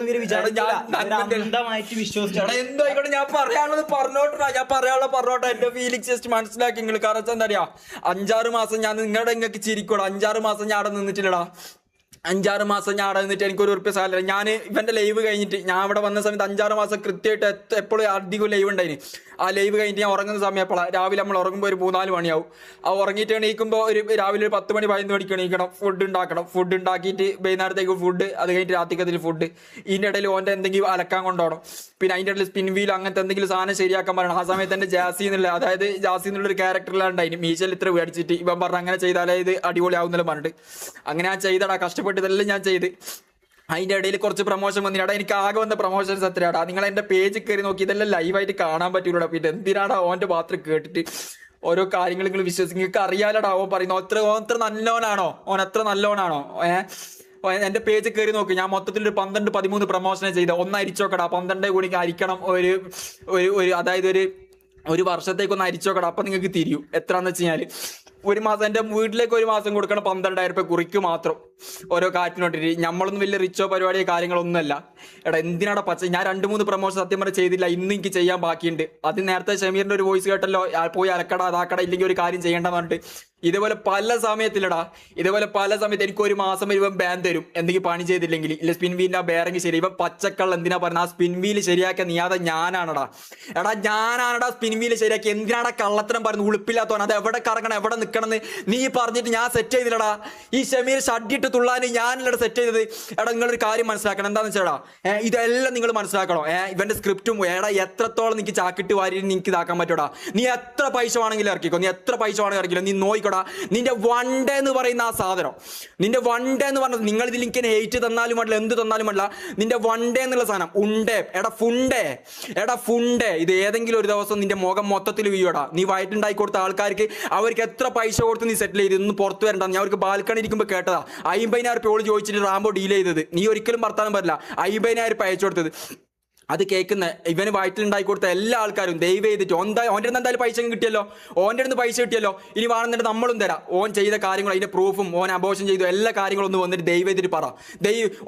ആയിക്കോട്ടെ, ഞാൻ പറയാനുള്ളത് പറഞ്ഞോട്ടെ. എന്റെ ഫീലിംഗ്സ് ജസ്റ്റ് മനസ്സിലാക്കി നിങ്ങൾ. കാരണം എന്താ അറിയാ, 5-6 മാസം ഞാൻ നിങ്ങൾക്ക് ചിരിക്കൂടാ. 5-6 മാസം ഞാൻ അവിടെ നിന്നിട്ടില്ലടാ. 5-6 മാസം ഞാൻ അവിടെ നിന്നിട്ട് എനിക്കൊരു ഉറുപ്പ്യ സാലറി. ഞാൻ ഇവന്റെ ലൈവ് കഴിഞ്ഞിട്ട് ഞാൻ അവിടെ വന്ന സമയത്ത് 5-6 മാസം കൃത്യമായിട്ട് എപ്പോഴും അധികം ലൈവ് ഉണ്ടായിന്. ആ ലൈവ് കഴിഞ്ഞിട്ട് ഞാൻ ഉറങ്ങുന്ന സമയം എപ്പോഴാണ്, രാവിലെ നമ്മൾ ഉറങ്ങുമ്പോൾ ഒരു 3-4 മണിയാവും. ആ ഉറങ്ങിയിട്ട് എണീക്കുമ്പോൾ രാവിലെ 10 മണി 11 മണിക്ക് എണീക്കണം. ഫുഡ് ഉണ്ടാക്കിയിട്ട് വൈകുന്നേരത്തേക്ക് ഫുഡ്, അത് കഴിഞ്ഞിട്ട് രാത്രിക്കത്തിൽ ഫുഡ്. ഇതിൻ്റെ ഇടയിൽ ഓൻ്റെ എന്തെങ്കിലും അലക്കാൻ കൊണ്ടുപോകണം. പിന്നെ അതിൻ്റെ ഇടയിൽ സ്പിൻ വീൽ അങ്ങനത്തെ എന്തെങ്കിലും സാധനം ശരിയാക്കാൻ പറയണം. ആ സമയത്ത് എൻ്റെ ജാസി എന്നുള്ളൊരു ക്യാരക്ടറിലാണ്ടായി. മീശയിൽ ഇത്ര മേടിച്ചിട്ട് ഇവൻ പറഞ്ഞ അങ്ങനെ ചെയ്താലേ ഇത് അടിപൊളിയാവുന്നല്ലോ പറഞ്ഞിട്ട് അങ്ങനെ ഞാൻ ചെയ്തടാ. കഷ്ടപ്പെട്ട് ഇതെല്ലാം ഞാൻ ചെയ്ത്. അതിൻ്റെ ഇടയിൽ കുറച്ച് പ്രൊമോഷൻ വന്നിടാ. എനിക്ക് ആകെ വന്ന പ്രൊമോഷൻസ് എത്രയാടാ? നിങ്ങൾ എൻ്റെ പേജിൽ കയറി നോക്കി, ഇതെല്ലാം ലൈവായിട്ട് കാണാൻ പറ്റൂടാ. പിന്നെ എന്തിനാടാ ഓൻ്റെ പാത്രം കേട്ടിട്ട് ഓരോ കാര്യങ്ങൾ നിങ്ങൾ വിശ്വസിക്കും? നിങ്ങൾക്ക് അറിയാലടാ ഓൻ പറയുന്നു ഓൻ അത്ര നല്ലോനാണോ? എന്റെ പേജ് കയറി നോക്കി, ഞാൻ മൊത്തത്തിൽ ഒരു 12-13 പ്രൊമോഷനെ ചെയ്ത. ഒന്ന് അരിച്ചോക്കടാ, 12 കൂടി അരിക്കണം. അതായത് ഒരു വർഷത്തേക്കൊന്ന് അരിച്ചോക്കടാ. അപ്പൊ നിങ്ങൾക്ക് തിരിയും എത്രയാന്ന് വെച്ച് കഴിഞ്ഞാൽ. ഒരു മാസം എൻ്റെ വീട്ടിലേക്ക് ഒരു മാസം കൊടുക്കണം 12,000 രൂപ കുറിക്ക് മാത്രം. ഓരോ കാറ്റിനോട്ടിട്ട് നമ്മളൊന്നും വലിയ റിച്ചോ പരിപാടിയോ കാര്യങ്ങളൊന്നുമല്ല. എടാ എന്തിനാടാ പച്ച, ഞാൻ 2-3 പ്രൊമോഷൻ സത്യം പറഞ്ഞാൽ ചെയ്തില്ല, ഇന്നും എനിക്ക് ചെയ്യാൻ ബാക്കിയുണ്ട്. അത് നേരത്തെ ഷമീറിന്റെ ഒരു വോയിസ് കേട്ടല്ലോ, പോയി അലക്കട അതാക്കട ഇല്ലെങ്കിൽ ഒരു കാര്യം ചെയ്യേണ്ടെന്ന് പറഞ്ഞിട്ട്. ഇതേപോലെ പല സമയത്തിലടാ, ഇതേപോലെ പല സമയത്ത് എനിക്ക് ഒരു മാസം ഇവൻ ബാൻ തരും എന്തെങ്കിലും പണി ചെയ്തില്ലെങ്കിൽ. ഇല്ല സ്പിൻ വീലിന്റെ ആ ബെയറിംഗ് ശരി, ഇവൻ പച്ചക്കള്ള എന്തിനാ പറഞ്ഞ ആ സ്പിൻ വീല് ശരിയാക്കിയ നീയാതെ ഞാനാണടാ. എടാ ഞാനാണടാ സ്പിൻ വീല് ശരിയാക്കി. എന്തിനാടാ കള്ളത്തരം പറയുന്നത്? ഉളുപ്പില്ലാത്തവൻ. അത് എവിടെ കറങ്ങണം എവിടെ നിൽക്കണം എന്ന് നീ പറഞ്ഞിട്ട് ഞാൻ സെറ്റ് ചെയ്തില്ലടാ. ഈ ഷമീർ ഷഡിട്ട് തുള്ളാൻ ഞാനല്ലടാ സെറ്റ് ചെയ്തത്. എടാ നിങ്ങളൊരു കാര്യം മനസ്സിലാക്കണം. എന്താന്ന് വെച്ചാടാ, ഇതെല്ലാം നിങ്ങൾ മനസ്സിലാക്കണം. ഇവന്റെ സ്ക്രിപ്റ്റും എടാ എത്രത്തോളം നിനക്ക് ചാക്കിട്ട് വാരി നിനക്ക് ഇതാക്കാൻ പറ്റൂടാ. നീ എത്ര പൈസ വേണമെങ്കിലും ഇറക്കിക്കോ, നീ എത്ര പൈസ വേണമെങ്കിലും ഇറക്കിക്കോ. നീ നോയിക്കോടാ, നിന്റെ 1 ഡേ എന്ന് പറയുന്ന ആ സാധനം, നിന്റെ 1 ഡേ എന്ന് പറഞ്ഞത്, നിങ്ങൾ ഇതിൽ എനിക്ക് ഹെയ്റ്റ് തന്നാലും വേണ്ടില്ല എന്ത് തന്നാലും വേണ്ടില്ല, നിന്റെ 1 ഡേ എന്നുള്ള സാധനം ഉണ്ടേ. എടാ ഫുണ്ടേ ഇത് ഏതെങ്കിലും ഒരു ദിവസം നിന്റെ മുഖം മൊത്തത്തിൽ വീയോടാ. നീ വയറ്റുണ്ടാക്കി കൊടുത്ത ആൾക്കാർക്ക് അവർക്ക് എത്ര പൈസ കൊടുത്ത് നീ സെറ്റിൽ ചെയ്ത് ഇന്ന് പുറത്തു വരണ്ട. ഞാൻ അവർക്ക് ബാൽക്കണി ഇരിക്കുമ്പോൾ കേട്ടതാ 50,000 ഓള് ചോദിച്ചിട്ട് റാംബോ ഡീൽ ചെയ്തത്. നീ ഒരിക്കലും ഭർത്താനം പറ്റില്ല. 50,000 അയച്ചു കൊടുത്തത്. അത് കേൾക്കുന്ന ഇവന് വയറ്റിലുണ്ടാക്കി കൊടുത്ത എല്ലാ ആൾക്കാരും ദയവ് ചെയ്തിട്ട് ഓൻ്റെ അടുത്ത് എന്തായാലും പൈസ കിട്ടിയല്ലോ, ഓൻ്റെ അടുത്ത് പൈസ കിട്ടിയല്ലോ, ഇനി വേണമെന്നിട്ട് നമ്മളും തരാം. ഓൻ ചെയ്ത കാര്യങ്ങൾ അതിന്റെ പ്രൂഫും ഓൻ അബോഷൻ ചെയ്തു എല്ലാ കാര്യങ്ങളും ഒന്ന് വന്നിട്ട് ദയവ് ചെയ്തിട്ട് പറ.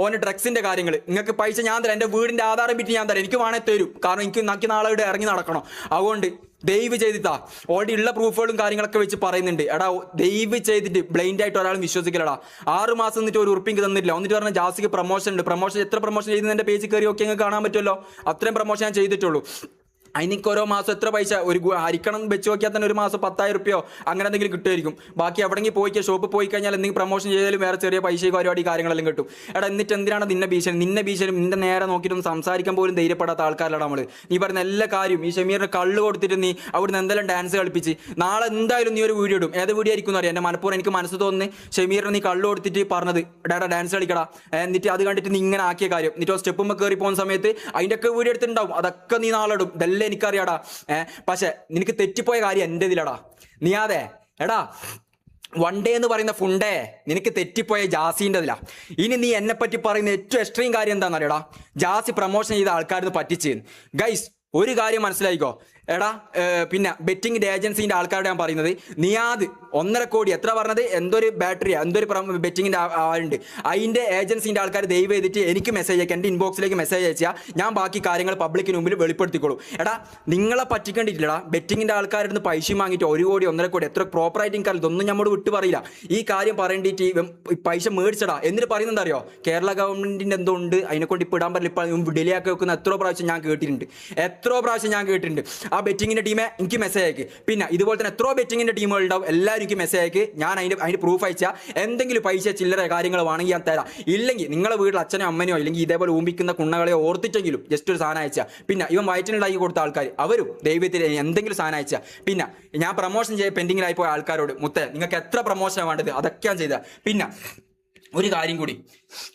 ഓൻ്റെ ഡ്രഗ്സിന്റെ കാര്യങ്ങൾ നിങ്ങൾക്ക് പൈസ ഞാൻ തരാം, എൻ്റെ വീടിന്റെ ആധാരം വിറ്റ് ഞാൻ തരാം. എനിക്ക് വേണേൽ തരും, കാരണം എനിക്ക് നാളെ ഇവിടെ ഇറങ്ങി നടക്കണം. അതുകൊണ്ട് ദയവ് ചെയ്തിട്ടാ ഓൾറെഡി ഉള്ള പ്രൂഫുകളും കാര്യങ്ങളൊക്കെ വെച്ച് പറയുന്നുണ്ട്. എടാ ദയവ് ചെയ്തിട്ട് ബ്ലൈൻഡ് ആയിട്ട് ഒരാളും വിശ്വസിക്കലടാ. 6 മാസം എന്നിട്ട് ഒരു ഉറുപ്പിക്ക് തന്നിട്ടില്ല. എന്നിട്ട് പറഞ്ഞാൽ ജാസിക്ക് പ്രൊമോഷൻ ഉണ്ട്. പ്രൊമോഷൻ എത്ര പ്രൊമോഷൻ ചെയ്ത് എൻ്റെ പേജ് കയറി ഒക്കെ കാണാൻ പറ്റുമല്ലോ. അത്രയും പ്രൊമോഷൻ ഞാൻ ചെയ്തിട്ടുള്ളൂ. അതിനൊക്കെ ഓരോ മാസം എത്ര പൈസ ഒരു അരിക്കണം വെച്ച് നോക്കിയാൽ തന്നെ ഒരു മാസം 10,000 രൂപയോ അങ്ങനെ എന്തെങ്കിലും കിട്ടുമായിരിക്കും. ബാക്കി എവിടെയെങ്കിൽ പോയിക്കുക ഷോപ്പിൽ പോയി കഴിഞ്ഞാൽ എന്തെങ്കിലും പ്രൊമോഷൻ ചെയ്താലും വേറെ ചെറിയ പൈസ പരിപാടി കാര്യങ്ങളെല്ലാം കിട്ടും. എടാ എന്നിട്ട് എന്തിനാണ് നിന്നെ ഭീഷണി നിന്റെ നേരെ നോക്കിയിട്ടൊന്ന് സംസാരിക്കാൻ പോലും ധൈര്യപ്പെടാത്ത ആൾക്കാരല്ല നമ്മൾ. നീ പറഞ്ഞ എല്ലാ കാര്യവും ഈ ഷമീറിന് കള്ള് കൊടുത്തിട്ട് നീ അവിടുന്ന് എന്തെല്ലാം ഡാൻസ് കളിപ്പിച്ച് നാളെ എന്തായാലും നീ ഒരു വീഡിയോ ഇടും. ഏത് വീഡിയോ ആയിരിക്കും അറിയാം. എൻ്റെ മനപ്പൂർവ്വം എനിക്ക് മനസ്സ് തോന്നുന്നു ഷമീറിന് നീ കള്ള് കൊടുത്തിട്ട് പറഞ്ഞത് ഡാഡാ ഡാൻസ് കളിക്കടാ, എന്നിട്ട് അത് കണ്ടിട്ട് നീ ഇങ്ങനെ ആക്കിയ കാര്യം, എന്നിട്ട് സ്റ്റെപ്പുമ്പോൾ കയറി പോകുന്ന സമയത്ത് അതിൻ്റെയൊക്കെ വീഡിയോ എടുത്തിട്ടുണ്ടാവും. അതൊക്കെ നീ നാളെ ഇടും. ഇതെല്ലാം എനിക്കറിയാടാ. പക്ഷെ നിനക്ക് തെറ്റിപ്പോയ കാര്യം എൻ്റെ ഇതിലടാ. നീ അതെ എടാ 1 ഡേ എന്ന് പറയുന്ന ഫുണ്ടേ നിനക്ക് തെറ്റിപ്പോയ ജാസിൻ്റെതിലാ. ഇനി നീ എന്നെ പറ്റി പറയുന്ന ഏറ്റവും എക്സ്ട്രീം കാര്യം എന്താണെന്നറിയടാ, ജാസി പ്രൊമോഷൻ ചെയ്ത ആൾക്കാരിന്ന് പറ്റിച്ച്. ഗൈസ് ഒരു കാര്യം മനസ്സിലായിക്കോ എടാ, പിന്നെ ബെറ്റിംഗിന്റെ ഏജൻസിന്റെ ആൾക്കാരോട് ഞാൻ പറയുന്നത്, നിയാദ് 1.5 കോടി എത്ര പറഞ്ഞത് എന്തൊരു ബാറ്ററി എന്തൊരു ബെറ്റിംഗിന്റെ ആളുണ്ട്, അതിന്റെ ഏജൻസിന്റെ ആൾക്കാർ ദയവ് ചെയ്തിട്ട് എനിക്ക് മെസ്സേജ് അയക്കാം, എൻ്റെ ഇൻബോക്സിലേക്ക് മെസ്സേജ് അയച്ചാൽ ഞാൻ ബാക്കി കാര്യങ്ങൾ പബ്ലിക്കിന് മുമ്പിൽ വെളിപ്പെടുത്തിക്കോളൂ. എടാ നിങ്ങളെ പറ്റിക്കേണ്ടിട്ടില്ലടാ. ബെറ്റിംഗിന്റെ ആൾക്കാരുടെ നിന്ന് പൈസ വാങ്ങിയിട്ട് 1 കോടി 1.5 കോടി എത്ര പ്രോപ്പറായിട്ട് എനിക്ക് ഇതൊന്നും നമ്മോട് വിട്ടു പറയില്ല. ഈ കാര്യം പറയേണ്ടിയിട്ട് പൈസ മേടിച്ചടാ. എന്നിട്ട് പറയുന്നത് അറിയോ, കേരള ഗവൺമെന്റിന്റെ എന്തോ ഉണ്ട് അതിനെക്കൊണ്ട് ഇപ്പോൾ ഇടാൻ പറ്റില്ല, ഇപ്പം ഡിലേ ആക്കി വെക്കുന്ന എത്രയോ പ്രാവശ്യം ഞാൻ കേട്ടിട്ടുണ്ട്. ആ ബെറ്റിങ്ങിന്റെ ടീമെ എനിക്ക് മെസ്സേജ് അയക്ക്. പിന്നെ ഇതുപോലെ തന്നെ എത്രയോ ബെറ്റിങ്ങിന്റെ ടീമുകൾ ഉണ്ടാവും, എല്ലാവരും എനിക്ക് മെസ്സേജ് അയക്ക്. ഞാൻ അതിന്റെ പ്രൂഫ് അയച്ചാൽ എന്തെങ്കിലും പൈസ ചില്ലറ കാര്യങ്ങൾ വേണമെങ്കിൽ ഞാൻ തരാം. ഇല്ലെങ്കിൽ നിങ്ങളെ വീട്ടിൽ അച്ഛനോ അമ്മനോ ഇല്ലെങ്കിൽ ഇതേപോലെ ഊമ്പിക്കുന്ന കുണ്ണകളെയോ ഓർത്തിട്ടെങ്കിലും ജസ്റ്റ് ഒരു സാധനം അയച്ചാൽ. പിന്നെ ഇവൻ വയറ്റിനുണ്ടാക്കി കൊടുത്ത ആൾക്കാർ അവരും ദൈവത്തിൽ എന്തെങ്കിലും സാധനം അയച്ചാൽ. പിന്നെ ഞാൻ പ്രൊമോഷൻ ചെയ്യാൻ പെൻഡിങ്ങിലായി പോയ ആൾക്കാരോട് മുത്തേ നിങ്ങൾക്ക് എത്ര പ്രൊമോഷനാണ് വേണ്ടത് അതൊക്കെ ഞാൻ ചെയ്താൽ. പിന്നെ ഒരു കാര്യം കൂടി,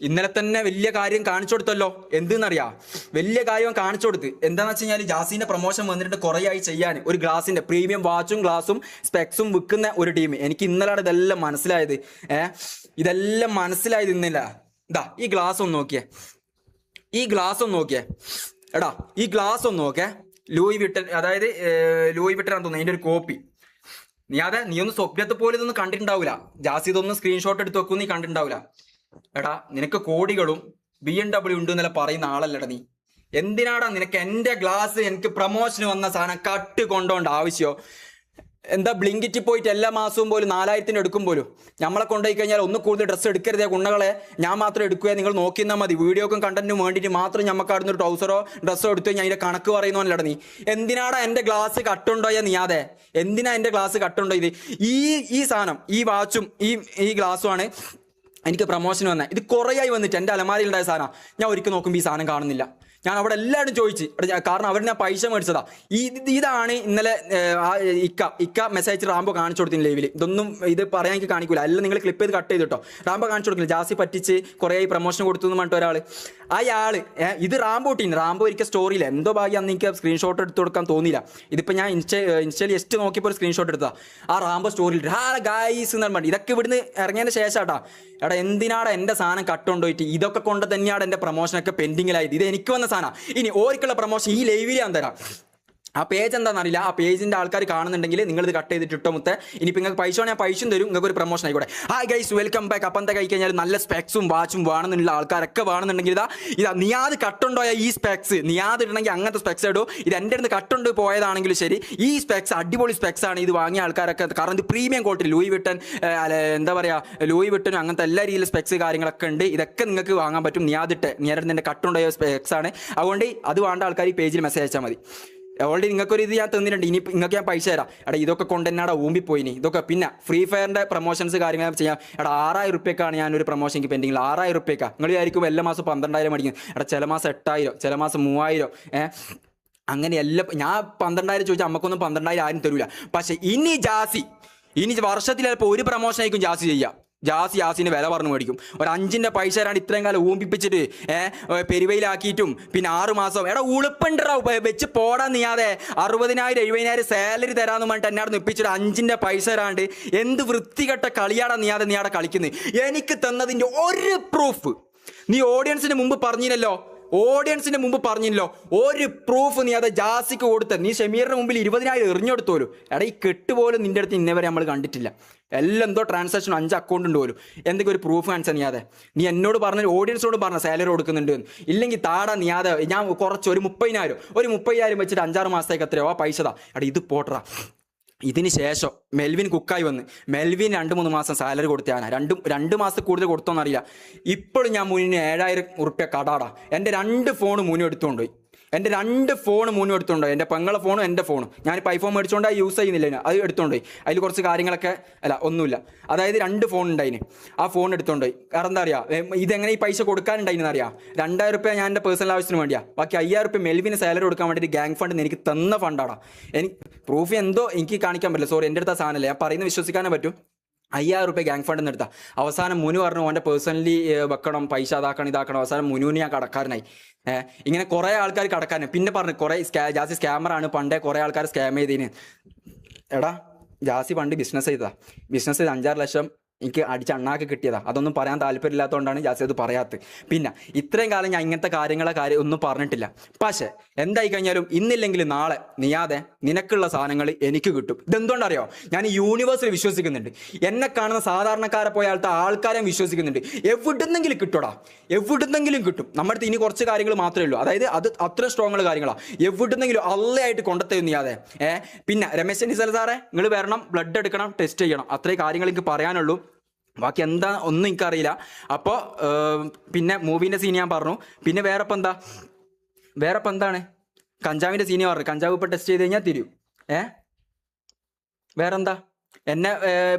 ഇന്നലെ തന്നെ വലിയ കാര്യം കാണിച്ചു കൊടുത്തല്ലോ. എന്തെന്നറിയാം, വലിയ കാര്യം കാണിച്ചു കൊടുത്ത്. എന്താണെന്ന് വെച്ച് കഴിഞ്ഞാൽ ജാസിന്റെ പ്രൊമോഷൻ വന്നിട്ട് കുറേ ആയി ചെയ്യാൻ ഒരു ഗ്ലാസിന്റെ പ്രീമിയം വാച്ചും ഗ്ലാസും സ്പെക്സും വിൽക്കുന്ന ഒരു ടീം. എനിക്ക് ഇന്നലാണ് ഇതെല്ലാം മനസ്സിലായത്. ഇതെല്ലാം മനസ്സിലായത് ഇന്നല്ല. ഇതാ ഈ ഗ്ലാസ് ഒന്ന് നോക്കിയേ, എടാ ഈ ഗ്ലാസ് ഒന്ന് നോക്കേ. ലൂയി വിട്ടൻ, അതായത് ലൂയി വിട്ടനാന്ന് തോന്നുന്നു അതിന്റെ ഒരു കോപ്പി. നീ ഒന്ന് സ്വപ്നത്തെ പോലെ ഇതൊന്നും കണ്ടിട്ടുണ്ടാവില്ല. ജാസി ഇതൊന്നും സ്ക്രീൻഷോട്ട് എടുത്ത് വെക്കും നീ കണ്ടിട്ടുണ്ടാവില്ല. എടാ നിനക്ക് കോടികളും BMW ഉണ്ട് എന്നല്ല പറയുന്ന ആളല്ലടാ നീ. എന്തിനാടാ നിനക്ക് എൻ്റെ ഗ്ലാസ് എനിക്ക് പ്രൊമോഷന് വന്ന സാധനം കട്ട് കൊണ്ടോണ്ട ആവശ്യമോ? എന്താ ബ്ലിങ്കിറ്റ് പോയിട്ട് എല്ലാ മാസവും പോലും 4,000 എടുക്കും പോലും. നമ്മളെ കൊണ്ടുപോയി കഴിഞ്ഞാൽ ഒന്ന് കൂടുതൽ ഡ്രസ്സ് എടുക്കരുതേ കുണ്ണകളെ, ഞാൻ മാത്രം എടുക്കുക, നിങ്ങൾ നോക്കി നിന്നാൽ മതി. വീഡിയോക്കും കണ്ടന്റിനും വേണ്ടിയിട്ട് മാത്രം നമുക്ക് അവിടുന്ന് ഒരു ട്രൗസറോ ഡ്രസ്സോ എടുത്തു കഴിഞ്ഞാൽ അതിൻ്റെ കണക്ക് പറയുന്നവനല്ലടാ നീ. എന്തിനാടാ എൻ്റെ ഗ്ലാസ് കട്ടുണ്ടോയാ നീ? അതെ എന്തിനാ എൻ്റെ ഗ്ലാസ് കട്ടുണ്ടോ? ഇത് ഈ സാധനം ഈ വാച്ചും ഈ ഗ്ലാസ്സുമാണ് എനിക്ക് പ്രൊമോഷൻ വന്നത്. ഇത് കുറേയായി വന്നിട്ട് എൻ്റെ അലമാരിയിലുണ്ടായ സാധനം ഞാൻ ഒരിക്കൽ നോക്കുമ്പോൾ ഈ സാധനം കാണുന്നില്ല. ഞാൻ അവിടെ എല്ലാവരും ചോദിച്ചു, കാരണം അവർ ഞാൻ പൈസ മേടിച്ചതാ. ഇതാണ് ഇന്നലെ ഇക്ക മെസ്സേജ് റാംബോ കാണിച്ചു കൊടുത്തില്ല ലൈവിൽ. ഇതൊന്നും ഇത് പറയാൻ എനിക്ക് കാണിക്കൂല, എല്ലാം നിങ്ങൾ ക്ലിപ്പ് ചെയ്ത് കട്ട് ചെയ്തിട്ടോ. റാംബോ കാണിച്ചു കൊടുക്കില്ല, ജാസി പറ്റിച്ച് കുറേ പ്രൊമോഷൻ കൊടുത്തു എന്ന് പറഞ്ഞിട്ട് ഒരാൾ. അയാള് ഇത് റാംബോ ടീം റാംബോ ഒരിക്കൽ സ്റ്റോറിയില്ല, എന്തോ ഭാഗ്യം അന്ന് എനിക്ക് സ്ക്രീൻഷോട്ട് എടുത്ത് കൊടുക്കാൻ തോന്നിയില്ല. ഇതിപ്പോൾ ഞാൻ ഇൻസ്റ്റയിൽ ജസ്റ്റ് നോക്കിയപ്പോൾ ഒരു സ്ക്രീൻഷോട്ട് എടുത്താ. ആ റാംബോ സ്റ്റോറിയിൽ ഗായ്സ് എന്ന് പറഞ്ഞിട്ട് ഇതൊക്കെ ഇവിടുന്ന് ഇറങ്ങിയതിന് ശേഷം എടാ എന്തിനാടാ എൻ്റെ സാധനം കട്ടുകൊണ്ടുപോയിട്ട് ഇതൊക്കെ കൊണ്ട് തന്നെയാണ് എൻ്റെ പ്രൊമോഷനൊക്കെ പെൻഡിങ്ങിലായത്. ഇത് എനിക്ക് വന്ന സാധനം. ഇനി ഓർക്കുള്ള പ്രൊമോഷൻ ഈ ലൈവിൽ ഞാൻ തരാം. ആ പേജ് എന്താണെന്നറിയില്ല. ആ പേജിൻ്റെ ആൾക്കാർ കാണുന്നുണ്ടെങ്കിൽ നിങ്ങൾ ഇത് കട്ട് ചെയ്തിട്ട് ഇട്ടോ മുത്തേ. ഇനിയിപ്പോൾ നിങ്ങൾക്ക് പൈസ വേണമെങ്കിൽ പൈസയും തരും, നിങ്ങൾക്ക് ഒരു പ്രൊമോഷൻ ആയിക്കോട്ടെ. Hi guys, welcome back. അപ്പം എന്താ കഴിഞ്ഞാൽ നല്ല സ്പെക്സും വാച്ചും വേണമെന്നുള്ള ആൾക്കാരൊക്കെ വേണമെന്നുണ്ടെങ്കിൽ ഇതാ നിയാദ് കട്ടുണ്ടോയ ഈ സ്പെക്സ്, നിയാദ് ഇടണമെങ്കിൽ അങ്ങനത്തെ സ്പെക്സ് ഇടൂ. ഇത് എൻ്റെ അടുത്ത് കട്ടുണ്ട് പോയതാണെങ്കിലും ശരി, ഈ സ്പെക്സ് അടിപൊളി സ്പെക്സ് ആണ്. ഇത് വാങ്ങിയ ആൾക്കാരൊക്കെ, കാരണം ഇത് പ്രീമിയം ക്വാളിറ്റി, ലൂയി വിട്ടൻ എന്താ പറയുക, ലൂയി വിട്ടനും അങ്ങനത്തെ എല്ലാ രീതിയിലും സ്പെക്സ് കാര്യങ്ങളൊക്കെ ഉണ്ട്. ഇതൊക്കെ നിങ്ങൾക്ക് വാങ്ങാൻ പറ്റും. നിയാദിട്ട് എൻ്റെ കട്ടുണ്ടോയ സ്പെക്സ് ആണ്. അതുകൊണ്ട് അത് വേണ്ട ആൾക്കാർ ഈ പേജിൽ മെസ്സേജ് അയച്ചാൽ മതി. ഓൾറെഡി നിങ്ങൾക്കൊരു ഇത് ഞാൻ തന്നിട്ടുണ്ട്. ഇനി നിങ്ങൾക്ക് ഞാൻ പൈസ തരാം. എടാ ഇതൊക്കെ കൊണ്ടെന്നാടെ ഊമ്പിപ്പോയിനി ഇതൊക്കെ. പിന്നെ ഫ്രീ ഫയറിൻ്റെ പ്രൊമോഷൻസ് കാര്യങ്ങൾ ചെയ്യാം. എടാ 6000 റുപ്യക്കാണ് ഞാനൊരു പ്രൊമോഷൻക്ക് പെൻഡിങ്ങിൽ. 6000 റുപ്യക്കാണ്. നിങ്ങൾ വിചാരിക്കും എല്ലാ മാസം 12,000 മേടിക്കും. എടാ ചില മാസം 8,000, ചില മാസം 3,000. അങ്ങനെ എല്ലാം ഞാൻ 12,000 ചോദിച്ചാൽ അമ്മക്കൊന്നും 12,000 ആരും തരൂല. പക്ഷെ ഇനി വർഷത്തിൽ ചിലപ്പോൾ ഒരു പ്രൊമോഷൻ ആയിരിക്കും ജാസി ചെയ്യുക. ജാസിന് വില പറഞ്ഞു മേടിക്കും. ഒരു 5ൻ്റെ പൈസ തരാണ്ട് ഇത്രയും കാലം ഊമ്പിപ്പിച്ചിട്ട് പെരുവയിലാക്കിയിട്ടും പിന്നെ 6 മാസം എടാ ഉളുപ്പുണ്ടാ വെച്ച് പോടാൻ നീയാതെ 60,000 70,000 സാലറി തരാമെന്ന് പറഞ്ഞിട്ട് എന്നാട് നിപ്പിച്ചിട്ട് 5ൻ്റെ പൈസ തരാണ്ട് എന്ത് വൃത്തികെട്ട കളിയാടാ നീയാടെ കളിക്കുന്നത്. എനിക്ക് തന്നതിൻ്റെ ഒരു പ്രൂഫ് നീ ഓഡിയൻസിന് മുമ്പ് പറഞ്ഞില്ലല്ലോ, ഒരു പ്രൂഫ് നീ അത് ജാസിക്ക് കൊടുത്ത. നീ ഷമീറിന് മുമ്പിൽ 20,000 എറിഞ്ഞെടുത്തോലു. എടാ ഈ കെട്ടുപോലും നിൻ്റെ അടുത്ത് ഇന്നേ വരെ നമ്മൾ കണ്ടിട്ടില്ല. എല്ലാം എന്തോ ട്രാൻസാക്ഷൻ 5 അക്കൗണ്ട് ഉണ്ട് പോലും. എന്തെങ്കിലും ഒരു പ്രൂഫ് കാണിച്ചാൽ നീയാതെ. നീ എന്നോട് പറഞ്ഞ ഓഡിയൻസിനോട് പറഞ്ഞ സാലറി കൊടുക്കുന്നുണ്ട് ഇല്ലെങ്കിൽ താടാ നീയാതെ. ഞാൻ കുറച്ച് ഒരു 30,000 വെച്ചിട്ട് 5-6 മാസത്തേക്ക് എത്രയോ ആ പൈസ താ. എടാ ഇത് പോട്ടറാ. ഇതിന് ശേഷം മെൽവിൻ കുക്കായി വന്ന് മെൽവിൻ 2-3 മാസം സാലറി കൊടുത്തതാണ്. 2 മാസം കൂടുതൽ കൊടുത്തോന്നറിയില്ല. ഇപ്പോഴും ഞാൻ മുന്നിന് 7,000 റുപ്യ കടാടാ. എൻ്റെ 2 ഫോൺ മുന്നും എടുത്തുകൊണ്ടുപോയി. എൻ്റെ പെങ്ങളെ ഫോണും എൻ്റെ ഫോണും. ഞാനിപ്പോൾ ഐഫോൺ മേടിച്ചുകൊണ്ട് യൂസ് ചെയ്യുന്നില്ല, അത് എടുത്തുകൊണ്ടുപോയി. അതിൽ കുറച്ച് കാര്യങ്ങളൊക്കെ ഒന്നുമില്ല. അതായത് 2 ഫോൺ ഉണ്ടായിന്, ആ ഫോൺ എടുത്തുകൊണ്ടുപോയി. കാരണം എന്താ പറയുക, ഇതെങ്ങനെ ഈ പൈസ കൊടുക്കാനുണ്ടായിന്ന് അറിയാം. 2,000 റുപ്യ ഞാൻ എൻ്റെ പേഴ്സണൽ ആവശ്യത്തിന് വേണ്ടിയാണ്. ബാക്കി 5,000 റുപ്യ മെൽവിന് സാലറി കൊടുക്കാൻ വേണ്ടിയിട്ട് ഗ്യാങ് ഫണ്ട് എനിക്ക് തന്ന ഫണ്ടാടാ. എനിക്ക് പ്രൂഫ് എന്തോ എനിക്ക് കാണിക്കാൻ പറ്റില്ല. സോറി, എൻ്റെ അടുത്ത സാധനമല്ല, ഞാൻ പറയുന്നത് വിശ്വസിക്കാനേ പറ്റും. 5,000 റുപ്യ ഗ്യാങ് ഫണ്ട് നിന്ന് എടുത്താൽ അവസാനം മുനു പറഞ്ഞു ഓൻ്റെ പേഴ്സണലി വെക്കണം, പൈസ ഇതാക്കണം. അവസാനം മുനുവിന് ഞാൻ കടക്കാരനായി. ഇങ്ങനെ കുറേ ആൾക്കാർ കടക്കാരനായി. പിന്നെ പറഞ്ഞു കുറേ ജാസി സ്കാമറാണ്, പണ്ടേ കുറേ ആൾക്കാർ സ്കാം ചെയ്തതിന്. എടാ ജാസി പണ്ട് ബിസിനസ് ചെയ്തതാ. ബിസിനസ് ചെയ്ത് 5-6 ലക്ഷം എനിക്ക് അടിച്ച് അണ്ണാക്ക് കിട്ടിയതാ. അതൊന്നും പറയാൻ താല്പര്യമില്ലാത്തതുകൊണ്ടാണ് ജാസി അത് പറയാത്തത്. പിന്നെ ഇത്രയും കാലം ഞാൻ ഇങ്ങനത്തെ ഒന്നും പറഞ്ഞിട്ടില്ല. പക്ഷേ എന്തായി കഴിഞ്ഞാലും ഇന്നില്ലെങ്കിൽ നാളെ നീയാതെ നിനക്കുള്ള സാധനങ്ങൾ എനിക്ക് കിട്ടും. ഇതെന്തുകൊണ്ടറിയോ, ഞാൻ യൂണിവേഴ്സിൽ വിശ്വസിക്കുന്നുണ്ട്. എന്നെ കാണുന്ന സാധാരണക്കാരെ പോയ ആൾക്കാരെ വിശ്വസിക്കുന്നുണ്ട്. എവിടുന്നെങ്കിലും കിട്ടും. നമ്മുടെ അടുത്ത് ഇനി കുറച്ച് കാര്യങ്ങൾ മാത്രമേ ഉള്ളൂ. അതായത് അത് അത്ര സ്ട്രോങ് കാര്യങ്ങളാണ്. എവിടുന്നെങ്കിലും അള്ളയായിട്ട് കൊണ്ടെത്തും നീയാതെ. പിന്നെ രമേശ് ചെന്നിത്തല സാറേ നിങ്ങൾ വരണം, ബ്ലഡ് എടുക്കണം, ടെസ്റ്റ് ചെയ്യണം. അത്രയും കാര്യങ്ങൾ എനിക്ക് പറയാനുള്ളൂ. ബാക്കി എന്താ ഒന്നും എനിക്കറിയില്ല. അപ്പോൾ പിന്നെ മൂവീൻ്റെ സീൻ ഞാൻ പറഞ്ഞു. പിന്നെ വേറെ എന്താണ് കഞ്ചാവിൻ്റെ സീനി പറഞ്ഞു. കഞ്ചാവ് ഇപ്പോൾ ടെസ്റ്റ് ചെയ്ത് കഴിഞ്ഞാൽ തിരിയും. വേറെന്താ എന്നെ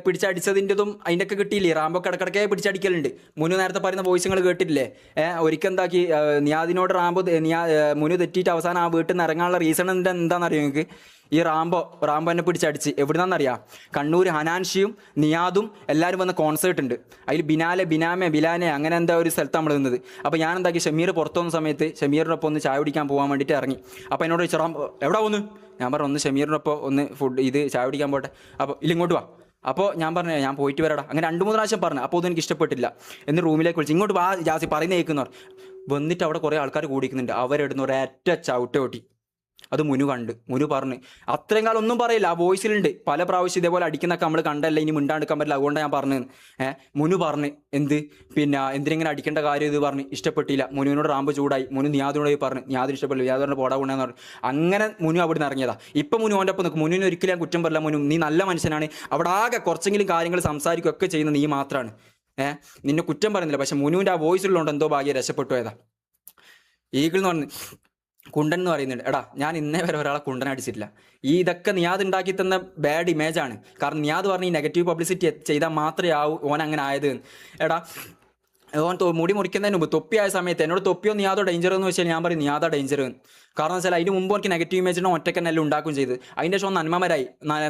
പിടിച്ചടിച്ചതിൻ്റെതും അതിൻ്റെയൊക്കെ കിട്ടിയില്ലേ. റാമ്പൊക്കെ ഇടക്കിടക്കേ പിടിച്ചടിക്കലുണ്ട്. മുന്നു നേരത്തെ പറയുന്ന വോയിസ് നിങ്ങൾ കേട്ടിട്ടില്ലേ? ഒരിക്കൽ എന്താക്കി നിയാദിനോട് മുന്നു തെറ്റിയിട്ട് അവസാനം ആ വീട്ടിൽ നിന്ന് ഇറങ്ങാനുള്ള റീസൺ എന്താണെന്നറിയോ നിങ്ങൾക്ക്? ഈ റാംബോ എന്നെ പിടിച്ചടിച്ച്. എവിടുന്നാണെന്നറിയാം? കണ്ണൂർ ഹനാൻഷിയും നിയാദും എല്ലാവരും വന്ന കോൺസേർട്ട് ഉണ്ട്. അതിൽ ബിലാനെ അങ്ങനെ എന്താ ഒരു സ്ഥലത്ത് നമ്മൾ നിന്നത്. അപ്പോൾ ഞാൻ എന്താക്കി, ഷമീർ പുറത്തു വന്ന സമയത്ത് ഷമീറിനൊപ്പം ഒന്ന് ചായ കുടിക്കാൻ പോകാൻ വേണ്ടിയിട്ട് ഇറങ്ങി. അപ്പോൾ എന്നോട് ചോദിച്ചു റാംബോ എവിടെ വന്നു? ഞാൻ പറഞ്ഞു ഒന്ന് ഷമീറിനൊപ്പം ഒന്ന് ചായ കുടിക്കാൻ പോട്ടെ. അപ്പോൾ ഇങ്ങോട്ട് വാ. അപ്പോൾ ഞാൻ പറഞ്ഞു ഞാൻ പോയിട്ട് വരാടാ. അങ്ങനെ 2-3 പ്രാവശ്യം പറഞ്ഞു. അപ്പോൾ അതെനിക്ക് ഇഷ്ടപ്പെട്ടില്ല. എന്ന് റൂമിലേക്ക് വിളിച്ചു, ഇങ്ങോട്ട് വാ ജാസി പറയുന്ന കേൾക്കുന്നവർ. വന്നിട്ട് അവിടെ കുറേ ആൾക്കാർ കൂടിക്കുന്നുണ്ട്. അവരെടുന്ന് ഒരൊറ്റ ചവിട്ടോട്ടി. അത് മുനു പറഞ്ഞു അത്രയും കാലം ഒന്നും പറയില്ല. ആ വോയിസിലുണ്ട് പല പ്രാവശ്യം ഇതേപോലെ അടിക്കുന്നൊക്കെ നമ്മൾ കണ്ടല്ല, ഇനി മിണ്ടാണ്ടിക്കാൻ പറ്റില്ല, അതുകൊണ്ടാണ് ഞാൻ പറഞ്ഞത്. മുനു പറഞ്ഞ് എന്തിനെങ്ങനെ അടിക്കേണ്ട കാര്യം ഇത് പറഞ്ഞ് ഇഷ്ടപ്പെട്ടില്ല. മുനുവിനോട് റാമ്പ് ചൂടായി. മുനു നിയാദിനോട് പറഞ്ഞു, നിയാദിന് ഇഷ്ടപ്പെട്ടില്ല. നിയാദിനോട് പോടാ കൊണ്ടെന്ന് പറഞ്ഞു. അങ്ങനെ മുനു അവിടെ നിന്ന് ഇറങ്ങിയതാ. ഇപ്പം മുനു അവൻ്റെ ഒപ്പം നിൽക്കും. മുനുവിന് ഒരിക്കലും ഞാൻ കുറ്റം പറയില്ല. മുനു നീ നല്ല മനുഷ്യനാണ്. അവിടെ ആകെ കുറച്ചെങ്കിലും കാര്യങ്ങൾ സംസാരിക്കുകയൊക്കെ ചെയ്യുന്ന നീ മാത്രമാണ്. നിന്നെ കുറ്റം പറയുന്നില്ല. പക്ഷെ മുനുവിൻ്റെ ആ വോയിസിലുള്ളതുകൊണ്ട് എന്തോ ഭാഗ്യം രക്ഷപ്പെട്ടു പോയതാ. ഈഗിൾ എന്ന് പറഞ്ഞ് കുണ്ടൻ എന്ന് പറയുന്നുണ്ട്. എടാ ഞാൻ ഇന്നേ വരെ ഒരാളെ കുണ്ടൻ അടിച്ചിട്ടില്ല. ഇതൊക്കെ നിയാദ് ഉണ്ടാക്കി തന്ന ബാഡ് ഇമേജാണ്. കാരണം നിയാദ് പറഞ്ഞ് ഈ നെഗറ്റീവ് പബ്ലിസിറ്റി ചെയ്താൽ മാത്രമേ ഓൻ അങ്ങനെ ആയത്. എടാ ഓൻ മുടി മുറിക്കുന്നതിന് മുമ്പ് തൊപ്പിയായ സമയത്ത് എന്നോട് തൊപ്പിയോ നിയാദോ ഡേഞ്ചർ എന്ന് വെച്ചാൽ ഞാൻ പറയും നിയാദാ ഡേഞ്ചർ. കാരണം വെച്ചാൽ അതിന് മുമ്പ് എനിക്ക് നെഗറ്റീവ് ഇമേജിനെ ഒറ്റക്കെന്നെല്ലാം ഉണ്ടാക്കുകയും ചെയ്ത്. അതിൻ്റെ ശേഷം നന്മമരായി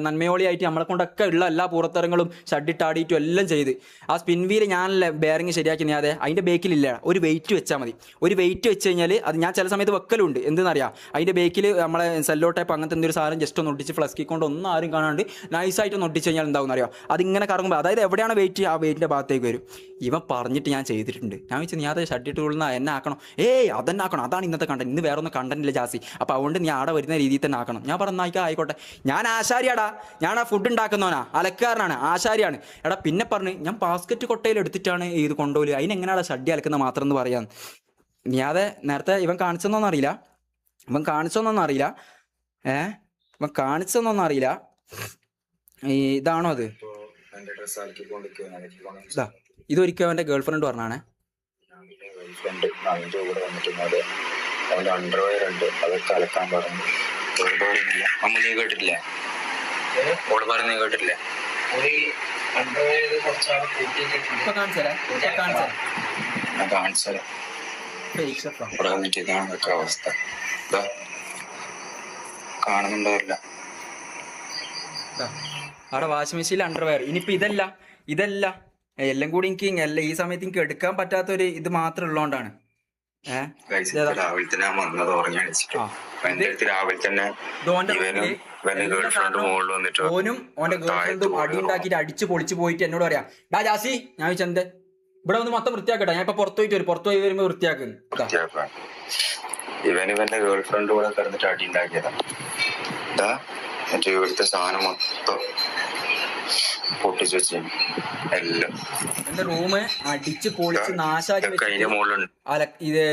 നന്മയോളിയായിട്ട് നമ്മളെ കൊണ്ടൊക്കെ ഉള്ള എല്ലാ പുറത്തിറങ്ങളും ഷഡിട്ടാടിയിട്ടും എല്ലാം ചെയ്ത്. ആ സ്പിൻ വീല് ഞാനല്ലേ ബെയറിങ് ശരിയാക്കി ഞാതെ അതിൻ്റെ ബേക്കിലില്ല. ഒരു വെയിറ്റ് വെച്ചാൽ മതി. ഒരു വെയിറ്റ് വെച്ച് കഴിഞ്ഞാൽ അത് ഞാൻ ചില സമയത്ത് വെക്കലുണ്ട്. എന്തെന്നറിയാം, അതിൻ്റെ ബേക്കിൽ നമ്മളെ സെല്ലോ ടൈപ്പ് അങ്ങനത്തെ എന്തൊരു സാധനം ജസ്റ്റ് ഒന്ന് ഒട്ടിച്ച് ഫ്ലസ്കിക്കൊണ്ട് ഒന്നും ആരും കാണാണ്ട് നൈസായിട്ട് ഒന്ന് ഒട്ടിച്ച് കഴിഞ്ഞാൽ എന്താവും അറിയാം. അതിങ്ങനെ കറങ്ങുമ്പോൾ അതായത് എവിടെയാണ് വെയിറ്റ് ആ വെയിറ്റിൻ്റെ ഭാഗത്തേക്ക് വരും. ഇവൻ പറഞ്ഞിട്ട് ഞാൻ ചെയ്തിട്ടുണ്ട്. ഞാൻ വെച്ചാൽ നീ അത് ഷഡിട്ട് കൊള്ളുന്ന എന്നെ ആക്കണം. അതന്നെ ആക്കണം. അതാണ് ഇന്നത്തെ കണ്ടന്റ്. ഇന്ന് വേറെ ഒന്നും കണ്ടന്റ് പറ്റില്ല ജാസി, അപ്പോൾ അതുകൊണ്ട് നീ ആടെ വരുന്ന രീതിയിൽ തന്നെ ആക്കണം. ഞാൻ പറഞ്ഞാൽ ആയിക്കോട്ടെ, ഞാൻ ആശാരിയാടാ, ഞാൻ ആ ഫുഡ് ഉണ്ടാക്കുന്നവനാ, അലക്കാരനാണ്, ആശാരിയാണ്. എടാ പിന്നെ പറഞ്ഞ് ഞാൻ ബാസ്ക്കറ്റ് കൊട്ടയിൽ എടുത്തിട്ടാണ് ഇത് കൊണ്ടുപോലും, അതിനെങ്ങനെയാണ് ഷഡ്ഡി അലക്കുന്ന മാത്രം എന്ന് പറയാൻ. നീ അത് നേരത്തെ ഇവൻ കാണിച്ചെന്നൊന്നും അറിയില്ല, ഇവൻ കാണിച്ചൊന്നൊന്നും അറിയില്ല, ഇവൻ കാണിച്ചെന്നൊന്നും അറിയില്ല. ഇതാണോ അത്? ഇതൊരിക്കലും അവൻ്റെ ഗേൾ ഫ്രണ്ട് പറഞ്ഞാണേ. അണ്ടർവെയർ ഉണ്ട്, അതൊക്കെ അലക്കാൻ പറഞ്ഞു. അമ്മ നീ കേട്ടിട്ടില്ലേ? ഓട് പറഞ്ഞ് നീ കേട്ടിട്ടില്ലേ? ഞാൻ കാണിച്ചാലോ ഇവിടെ വന്നിട്ട് ഇതാണ് ഇതൊക്കെ അവസ്ഥ. ഇതാ കാണുന്നുണ്ടാവില്ല. അവിടെ വാഷിംഗ് മെഷീനിൽ അണ്ടർവെയർ. ഇനിയിപ്പോൾ ഇതല്ല എല്ലാം കൂടി എനിക്ക് ഈ സമയത്ത് എനിക്ക് എടുക്കാൻ പറ്റാത്തൊരു ഇത് മാത്രം ഉള്ളതുകൊണ്ടാണ്. രാവിലെ തന്നെ ഞാൻ വന്നത് ഉറങ്ങി അടിച്ചിട്ട് രാവിലെ തന്നെ ഓനും ഓന്റെ ഗേൾഫ്രണ്ടും അടി ഉണ്ടാക്കിയിട്ട് അടിച്ച് പൊളിച്ച് പോയിട്ട് എന്നോട് പറയാം, ഡാ ജാസി, ഞാൻ ചോദിച്ചെന്ത് ഇവിടെ ഒന്ന് മൊത്തം വൃത്തിയാക്കട്ടെ, ഞാൻ ഇപ്പൊ പുറത്തു പോയി വരുമ്പോ വൃത്തിയാക്കുന്നു. ഇവന്റെ ഗേൾഫ്രണ്ട് കൂടെ കിടന്നിട്ട് അടി ഉണ്ടാക്കിയതാ. ഇതാ എന്റെ ഇവിടുത്തെ സാധനം മൊത്തം പൊട്ടിച്ചു വെച്ചു എല്ലാം. എന്റെ റൂം അടിച്ച് പൊളിച്ച് നാശാക്കി ഇത്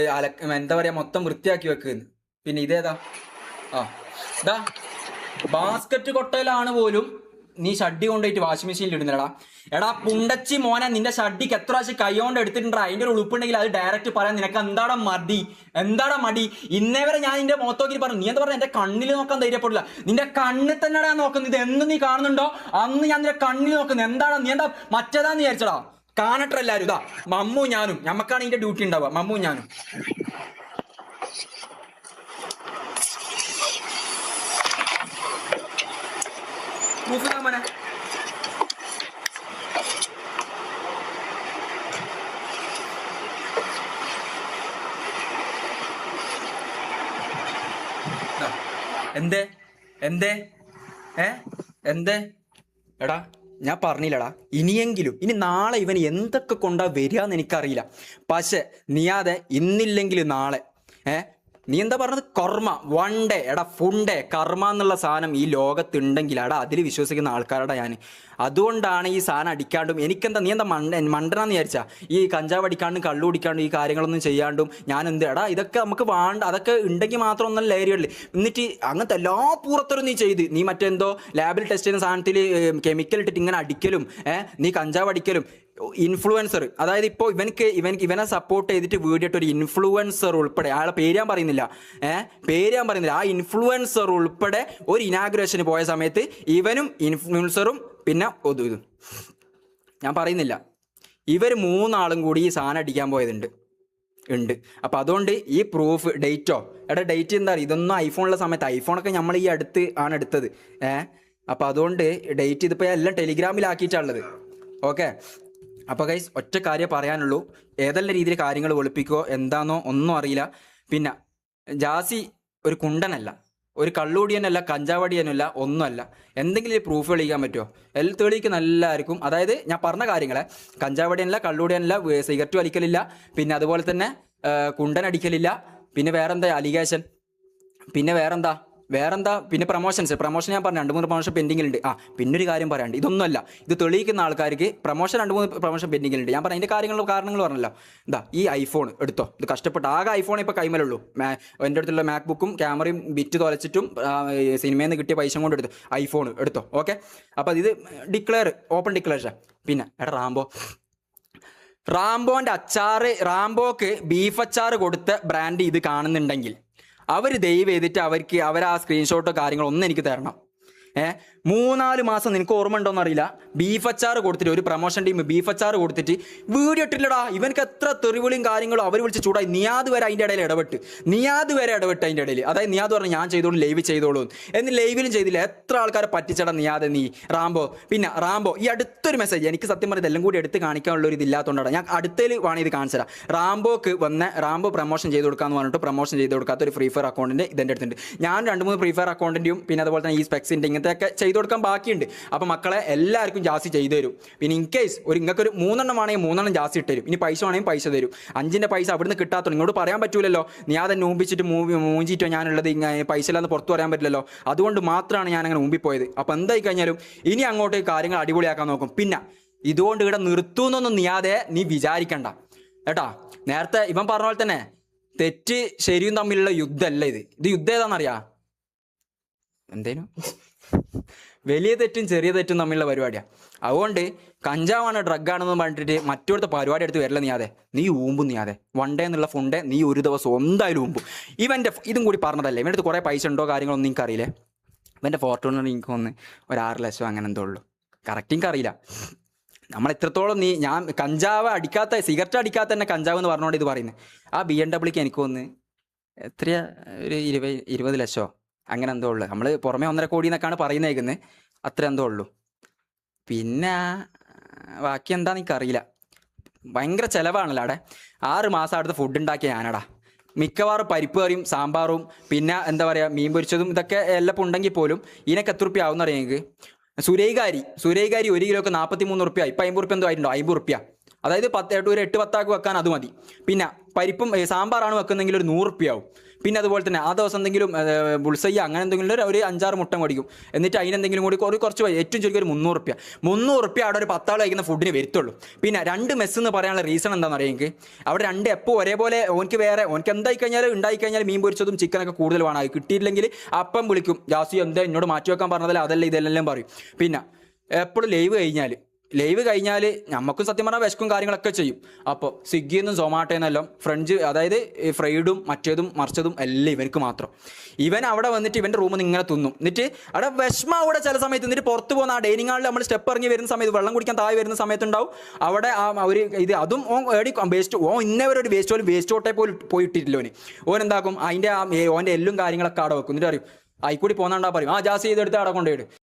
എന്താ പറയാ മൊത്തം വൃത്തിയാക്കി വെക്കുന്നു. പിന്നെ ഇതേതാ ബാസ്ക്കറ്റ് കൊട്ടയിലാണ് പോലും നീ ഷഡ്ഡി കൊണ്ടുപോയിട്ട് വാഷിംഗ് മെഷീനിൽ ഇടുന്നടാ. എടാ പുണ്ടച്ചി മോനെ, നിന്റെ ഷഡ്ഡിക്ക് എത്ര പ്രാവശ്യം കൈ കൊണ്ട് എടുത്തിട്ടുണ്ടാ? അതിന്റെ ഒരു ഉളുപ്പുണ്ടെങ്കിൽ അത് ഡയറക്റ്റ് പറയാൻ നിനക്ക് എന്താടാ മടി? ഇന്നേ വരെ ഞാൻ നിന്റെ മുഖത്തോക്കി പറഞ്ഞു, നീ എന്താ പറഞ്ഞ എന്റെ കണ്ണിൽ നോക്കാൻ ധൈര്യപ്പെടില്ല. നിന്റെ കണ്ണിൽ തന്നെടാ നോക്കുന്നത്. ഇത് എന്ന് നീ കാണുന്നുണ്ടോ അന്ന് ഞാൻ നിന്റെ കണ്ണിൽ നോക്കുന്നത്. എന്താടാ നീ എന്താ മറ്റേതാന്ന് വിചാരിച്ചടാ? കാണട്ടെ എല്ലാരും. ഇതാ മമ്മു ഞാനും, ഞമ്മക്കാണ് ഇതിന്റെ ഡ്യൂട്ടി ഉണ്ടാവുക, മമ്മു ഞാനും. എന്തേ എടാ ഞാൻ പറഞ്ഞില്ലടാ, ഇനി നാളെ ഇവൻ എന്തൊക്കെ കൊണ്ടാ വരികയെന്ന് എനിക്കറിയില്ല. പക്ഷെ നീയാതെ ഇന്നില്ലെങ്കിൽ നാളെ നീ എന്താ പറഞ്ഞത്? കർമ്മ വൺ ഡേ. എടാ ഫുണ്ടേ കർമ്മ എന്നുള്ള സാധനം ഈ ലോകത്തുണ്ടെങ്കിൽ എടാ അതിൽ വിശ്വസിക്കുന്ന ആൾക്കാരടാ ഞാൻ. അതുകൊണ്ടാണ് ഈ സാധനം അടിക്കാണ്ടും എനിക്കെന്താ നീ എന്താ മണ്ടനാന്ന് വിചാരിച്ചാ ഈ കഞ്ചാവ് അടിക്കാണ്ടും കള്ളു കുടിക്കാണ്ടും ഈ കാര്യങ്ങളൊന്നും ചെയ്യാണ്ടും ഞാൻ എന്ത് എടാ ഇതൊക്കെ നമുക്ക് വേണ്ട, അതൊക്കെ ഉണ്ടെങ്കിൽ മാത്രം ഒന്നും ലേരികളിൽ എന്നിട്ട് അങ്ങനത്തെ എല്ലാ പൂറത്തരും നീ ചെയ്ത് നീ മറ്റെന്തോ ലാബിൽ ടെസ്റ്റ് ചെയ്യുന്ന സാധനത്തിൽ കെമിക്കൽ ഇട്ടിട്ട് ഇങ്ങനെ അടിക്കലും നീ കഞ്ചാവ് അടിക്കലും. ഇൻഫ്ലുവൻസർ, അതായത് ഇപ്പോൾ ഇവനെ സപ്പോർട്ട് ചെയ്തിട്ട് വീടിയിട്ട് ഒരു ഇൻഫ്ലുവൻസർ ഉൾപ്പെടെ, അയാളെ പേര് ഞാൻ പറയുന്നില്ല, ആ ഇൻഫ്ലുവൻസർ ഉൾപ്പെടെ ഒരു ഇനാഗുറേഷന് പോയ സമയത്ത് ഇവനും ഇൻഫ്ലുവൻസറും പിന്നെ ഇതും ഞാൻ പറയുന്നില്ല, ഇവർ മൂന്നാളും കൂടി ഈ സാധനം അടിക്കാൻ പോയതുണ്ട്. അപ്പോൾ അതുകൊണ്ട് ഈ പ്രൂഫ് ഡേറ്റോ ഡേറ്റ് എന്താ പറയുക, ഇതൊന്നും ഐഫോണുള്ള സമയത്ത്, ഐഫോണൊക്കെ നമ്മൾ ഈ അടുത്ത് ആണ് എടുത്തത്. അപ്പോൾ അതുകൊണ്ട് ഡേറ്റ് ഇതിപ്പോൾ എല്ലാം ടെലിഗ്രാമിലാക്കിയിട്ടുള്ളത്. ഓക്കെ, അപ്പോൾ ഗൈസ് ഒറ്റ കാര്യം പറയാനുള്ളൂ, ഏതെല്ലാം രീതിയിൽ കാര്യങ്ങൾ വെളുപ്പിക്കുകയോ എന്താണെന്നോ ഒന്നും അറിയില്ല. പിന്നെ ജാസി ഒരു കുണ്ടനല്ല, ഒരു കള്ളുടിയനല്ല, കഞ്ചാവടിയനല്ല, ഒന്നുമല്ല. എന്തെങ്കിലും പ്രൂഫ് തെളിയിക്കാൻ പറ്റുമോ? തെളിയിക്കുന്ന എല്ലാവർക്കും, അതായത് ഞാൻ പറഞ്ഞ കാര്യങ്ങളെ, കഞ്ചാവടിയനല്ല, കള്ളുടിയനല്ല, സിഗരറ്റ് വലിക്കലില്ല, പിന്നെ അതുപോലെ തന്നെ കുണ്ടനടിക്കലില്ല, പിന്നെ വേറെന്താ അലിഗേഷൻ, പിന്നെ വേറെന്താ പിന്നെ പ്രൊമോഷൻ ഞാൻ പറഞ്ഞു 2-3 പ്രൊമോഷൻ പെൻഡിങ്ങിലുണ്ട്. പിന്നൊരു കാര്യം പറയാണ്ട്, ഇതൊന്നുമല്ല, ഇത് തെളിയിക്കുന്ന ആൾക്കാർക്ക് 2-3 പ്രൊമോഷൻ പെൻഡിങ്ങിലുണ്ട്. ഞാൻ പറഞ്ഞ അതിൻ്റെ കാരണങ്ങൾ പറഞ്ഞല്ലോ. ഈ ഐഫോൺ എടുത്തോ, ഇത് കഷ്ടപ്പെട്ട് ആകെ ഐഫോൺ ഇപ്പോൾ കൈമലുള്ളൂ. എൻ്റെ അടുത്തുള്ള മാക് ബുക്കും ക്യാമറയും വിറ്റ് തുലച്ചിട്ടും സിനിമയിൽ നിന്ന് കിട്ടിയ പൈസ കൊണ്ട് എടുത്തു ഐഫോൺ എടുത്തോ. ഓക്കെ, അപ്പോൾ ഇത് ഓപ്പൺ ഡിക്ലറേഷൻ. പിന്നെ റാംബോൻ്റെ അച്ചാറ്, റാംബോക്ക് ബീഫ് അച്ചാറ് കൊടുത്ത ബ്രാൻഡ് ഇത് കാണുന്നുണ്ടെങ്കിൽ അവർ ദയവ് ചെയ്തിട്ട് അവർ ആ സ്ക്രീൻഷോട്ടോ കാര്യങ്ങളോ ഒന്നും എനിക്ക് തരണം. 3-4 മാസം നിനക്ക് ഓർമ്മ ഉണ്ടോന്ന് അറിയില്ല, ബീഫ് അച്ചാറ് കൊടുത്തിട്ട് ഒരു പ്രൊമോഷൻ ടീം ബീഫ് അച്ചാറ് കൊടുത്തിട്ട് വീഡിയോ ഇട്ടില്ലടാ. ഇവനക്ക് എത്ര തെറിവിളിയും കാര്യങ്ങളും അവർ വിളിച്ച് ചൂടായി. നിയാദ് വരെ അതിൻ്റെ ഇടയിൽ ഇടപെട്ട് അതിൻ്റെ ഇടയിൽ. അതായത് നിയാദ് പറഞ്ഞു ഞാൻ ചെയ്തോളൂ, ലൈവ് ചെയ്തോളൂ എന്ന്. ലൈവിലും ചെയ്തില്ല. എത്ര ആൾക്കാരെ പറ്റിച്ചടാ നിയാദ് നീ. പിന്നെ റാംബോ ഈ അടുത്തൊരു മെസ്സേജ് എനിക്ക് സത്യം പറഞ്ഞത് എല്ലാം കൂടി എടുത്ത് കാണിക്കാനുള്ള ഒരു ഇതില്ലാത്തതുകൊണ്ടാണ് ഞാൻ അടുത്തതിൽ വേണം ഇത് കാണിച്ചു തരാം. റാംബോ പ്രൊമോഷൻ ചെയ്ത് കൊടുക്കാന്ന് പറഞ്ഞിട്ട് പ്രൊമോഷൻ ചെയ്ത് കൊടുക്കാത്ത ഒരു ഫ്രീ ഫയർ അക്കൗണ്ടിൻ്റെ ഇതെൻ്റെ അടുത്തുണ്ട്. ഞാൻ 2-3 ഫ്രീ ഫയർ അക്കൗണ്ടിൻ്റെയും പിന്നെ അതുപോലെ തന്നെ ഈ സ്പെക്സിൻ്റെ ഇങ്ങനത്തെയൊക്കെ ചെയ്തു കൊടുക്കാൻ ബാക്കിയുണ്ട്. അപ്പോൾ മക്കളെ എല്ലാവർക്കും ജാസി ചെയ്തു തരും. പിന്നെ ഇൻ കേസ് നിങ്ങൾക്കൊരു 3 എണ്ണം ആണെങ്കിൽ 3 എണ്ണം ജാസി ഇട്ട് തരും. ഇനി പൈസ വേണമെങ്കിൽ പൈസ തരും. 5ന്റെ പൈസ അവിടുന്ന് കിട്ടാത്തോ നിങ്ങളോട് പറയാൻ പറ്റൂലല്ലോ. നീ അതെന്നെ ഊമ്പിച്ചിട്ട് മൂഞ്ചിട്ടോ ഞാനുള്ളത് ഇങ്ങനെ പൈസ ഇല്ലാന്ന് പുറത്ത് പറയാൻ പറ്റില്ലല്ലോ. അതുകൊണ്ട് മാത്രമാണ് ഞാൻ അങ്ങനെ ഊമ്പിപ്പോയത്. അപ്പോൾ എന്തായി കഴിഞ്ഞാലും ഇനി അങ്ങോട്ട് കാര്യങ്ങൾ അടിപൊളിയാക്കാൻ നോക്കും. പിന്നെ ഇതുകൊണ്ട് ഇവിടെ നിർത്തുന്നൊന്നും നീ വിചാരിക്കണ്ട കേട്ടാ. നേരത്തെ ഇവൻ പറഞ്ഞ പോലെ തന്നെ തെറ്റ് ശരിയും തമ്മിലുള്ള യുദ്ധമല്ല ഇത് യുദ്ധം ഏതാണെന്നറിയാ? എന്തേനും വലിയ തെറ്റും ചെറിയ തെറ്റും തമ്മിലുള്ള പരിപാടിയാണ്. അതുകൊണ്ട് കഞ്ചാവാണ് ഡ്രഗാണെന്ന് പറഞ്ഞിട്ട് മറ്റൊരുത്തെ പരിപാടി എടുത്ത് വരില്ല. നീ ഊമ്പും വൺ ഡേ എന്നുള്ള ഫുണ്ടേ നീ ഒരു ദിവസം എന്തായാലും ഊമ്പും. ഇവൻ്റെ ഇതും കൂടി പറഞ്ഞതല്ലേ, ഇവൻ്റെ അടുത്ത് കുറേ പൈസ ഉണ്ടോ കാര്യങ്ങളൊന്നും എനിക്കറിയില്ലേ. ഇവൻ്റെ ഫോർച്യൂണർ എനിക്ക് ഒന്ന് ഒരു 6 ലക്ഷം അങ്ങനെ എന്തോ ഉള്ളൂ. കറക്റ്റ് എനിക്കറിയില്ല. നമ്മൾ എത്രത്തോളം ഞാൻ കഞ്ചാവ് അടിക്കാത്ത സിഗരറ്റ് അടിക്കാത്ത തന്നെ കഞ്ചാവ് എന്ന് പറഞ്ഞുകൊണ്ട് ഇത് പറയുന്നത്. ആ BMW എനിക്ക് ഒന്ന് എത്രയാ ഒരു 20 ലക്ഷമോ അങ്ങനെ എന്തോ ഉള്ളു. നമ്മൾ പുറമെ 1.5 കോടി എന്നൊക്കെയാണ് പറയുന്നേക്കുന്നത്. അത്ര എന്തോ ഉള്ളൂ. പിന്നെ ബാക്കി എന്താണെന്ന് എനിക്കറിയില്ല. ഭയങ്കര ചിലവാണല്ലോ അവിടെ. 6 മാസം അവിടുത്തെ ഫുഡ് ഉണ്ടാക്കിയ ഞാനടാ. മിക്കവാറും പരിപ്പ് കറിയും സാമ്പാറും പിന്നെ എന്താ പറയുക മീൻ പൊരിച്ചതും ഇതൊക്കെ എല്ലാം ഉണ്ടെങ്കിൽ പോലും ഇതിനൊക്കെ എത്ര റുപ്യ ആവും എന്നറിയാം എനിക്ക്. സുരൈകാരി 1 കിലോക്ക് 43 റുപ്യ. ഇപ്പം 50 റുപ്യ എന്തോ ആയിട്ടുണ്ടോ? 50 റുപ്യ. അതായത് 8-10 വെക്കാൻ അത് മതി. പിന്നെ പരിപ്പും സാമ്പാറാണ് വെക്കുന്നെങ്കിൽ ഒരു 100 റുപ്യ ആവും. പിന്നെ അതുപോലെ തന്നെ ആ ദിവസം എന്തെങ്കിലും ബുൾസയ്യ അങ്ങനെ എന്തെങ്കിലും ഒരു 5-6 മുട്ട മേടിക്കും. എന്നിട്ട് അതിനെന്തെങ്കിലും കൂടി കുറച്ച് ഏറ്റവും ചുരുക്കി ഒരു 300 റുപ്യ. 300 റുപ്യ അവിടെ ഒരു 10 ആൾ കഴിക്കുന്ന ഫുഡിന് വരുത്തുള്ളൂ. പിന്നെ 2 മെസ്സ് എന്ന് പറയാനുള്ള റീസൺ എന്താണെന്ന് അറിയാം എനിക്ക്. അവിടെ 2 എപ്പോൾ ഒരേപോലെ ഓനക്ക് എന്തായി കഴിഞ്ഞാൽ മീൻ പൊരിച്ചതും ചിക്കനൊക്കെ കൂടുതൽ വേണം. അത് കിട്ടിയില്ലെങ്കിൽ അപ്പം വിളിക്കും, ജാസി എന്താ എന്നോട് മാറ്റി വെക്കാൻ പറഞ്ഞതല്ല അതല്ല ഇതെല്ലാം പറയും. പിന്നെ എപ്പോഴും ലൈവ് കഴിഞ്ഞാൽ നമുക്കും സത്യം പറഞ്ഞാൽ വിശക്കും കാര്യങ്ങളൊക്കെ ചെയ്യും. അപ്പോൾ സ്വിഗ്ഗിയിൽ നിന്നും സൊമാറ്റോയിൽ നിന്നെല്ലാം അതായത് ഫ്രൈഡും മറ്റേതും മറിച്ചതും എല്ലാം ഇവർക്ക് മാത്രം. ഇവൻ അവിടെ വന്നിട്ട് ഇവൻ്റെ റൂമിൽ നിന്ന് ഇങ്ങനെ തിന്നും. എന്നിട്ട് അവിടെ വിഷമം അവിടെ ചില സമയത്ത് എന്നിട്ട് പുറത്ത് പോകുന്ന ആ ഡൈനിങ് ഹാളിൽ നമ്മൾ സ്റ്റെപ്പ് ഇറങ്ങി വരുന്ന സമയത്ത് വെള്ളം കുടിക്കാൻ താഴെ വരുന്ന സമയത്തുണ്ടാവും അവിടെ ഒരു ഇത് അതും ഇന്നേവരെ ഒരു വേസ്റ്റ് ഓട്ടെ പോയിട്ടില്ല. ഓൻ എന്താക്കും അതിൻ്റെ ഓൻ്റെ എല്ലും കാര്യങ്ങളൊക്കെ അവിടെ വെക്കും. എന്നിട്ട് അറിയും ആയിക്കൂടി പോന്നാണ്ടാ പറയും, ജാസി ചെയ്തെടുത്ത് അവിടെ കൊണ്ടുപോയിടും.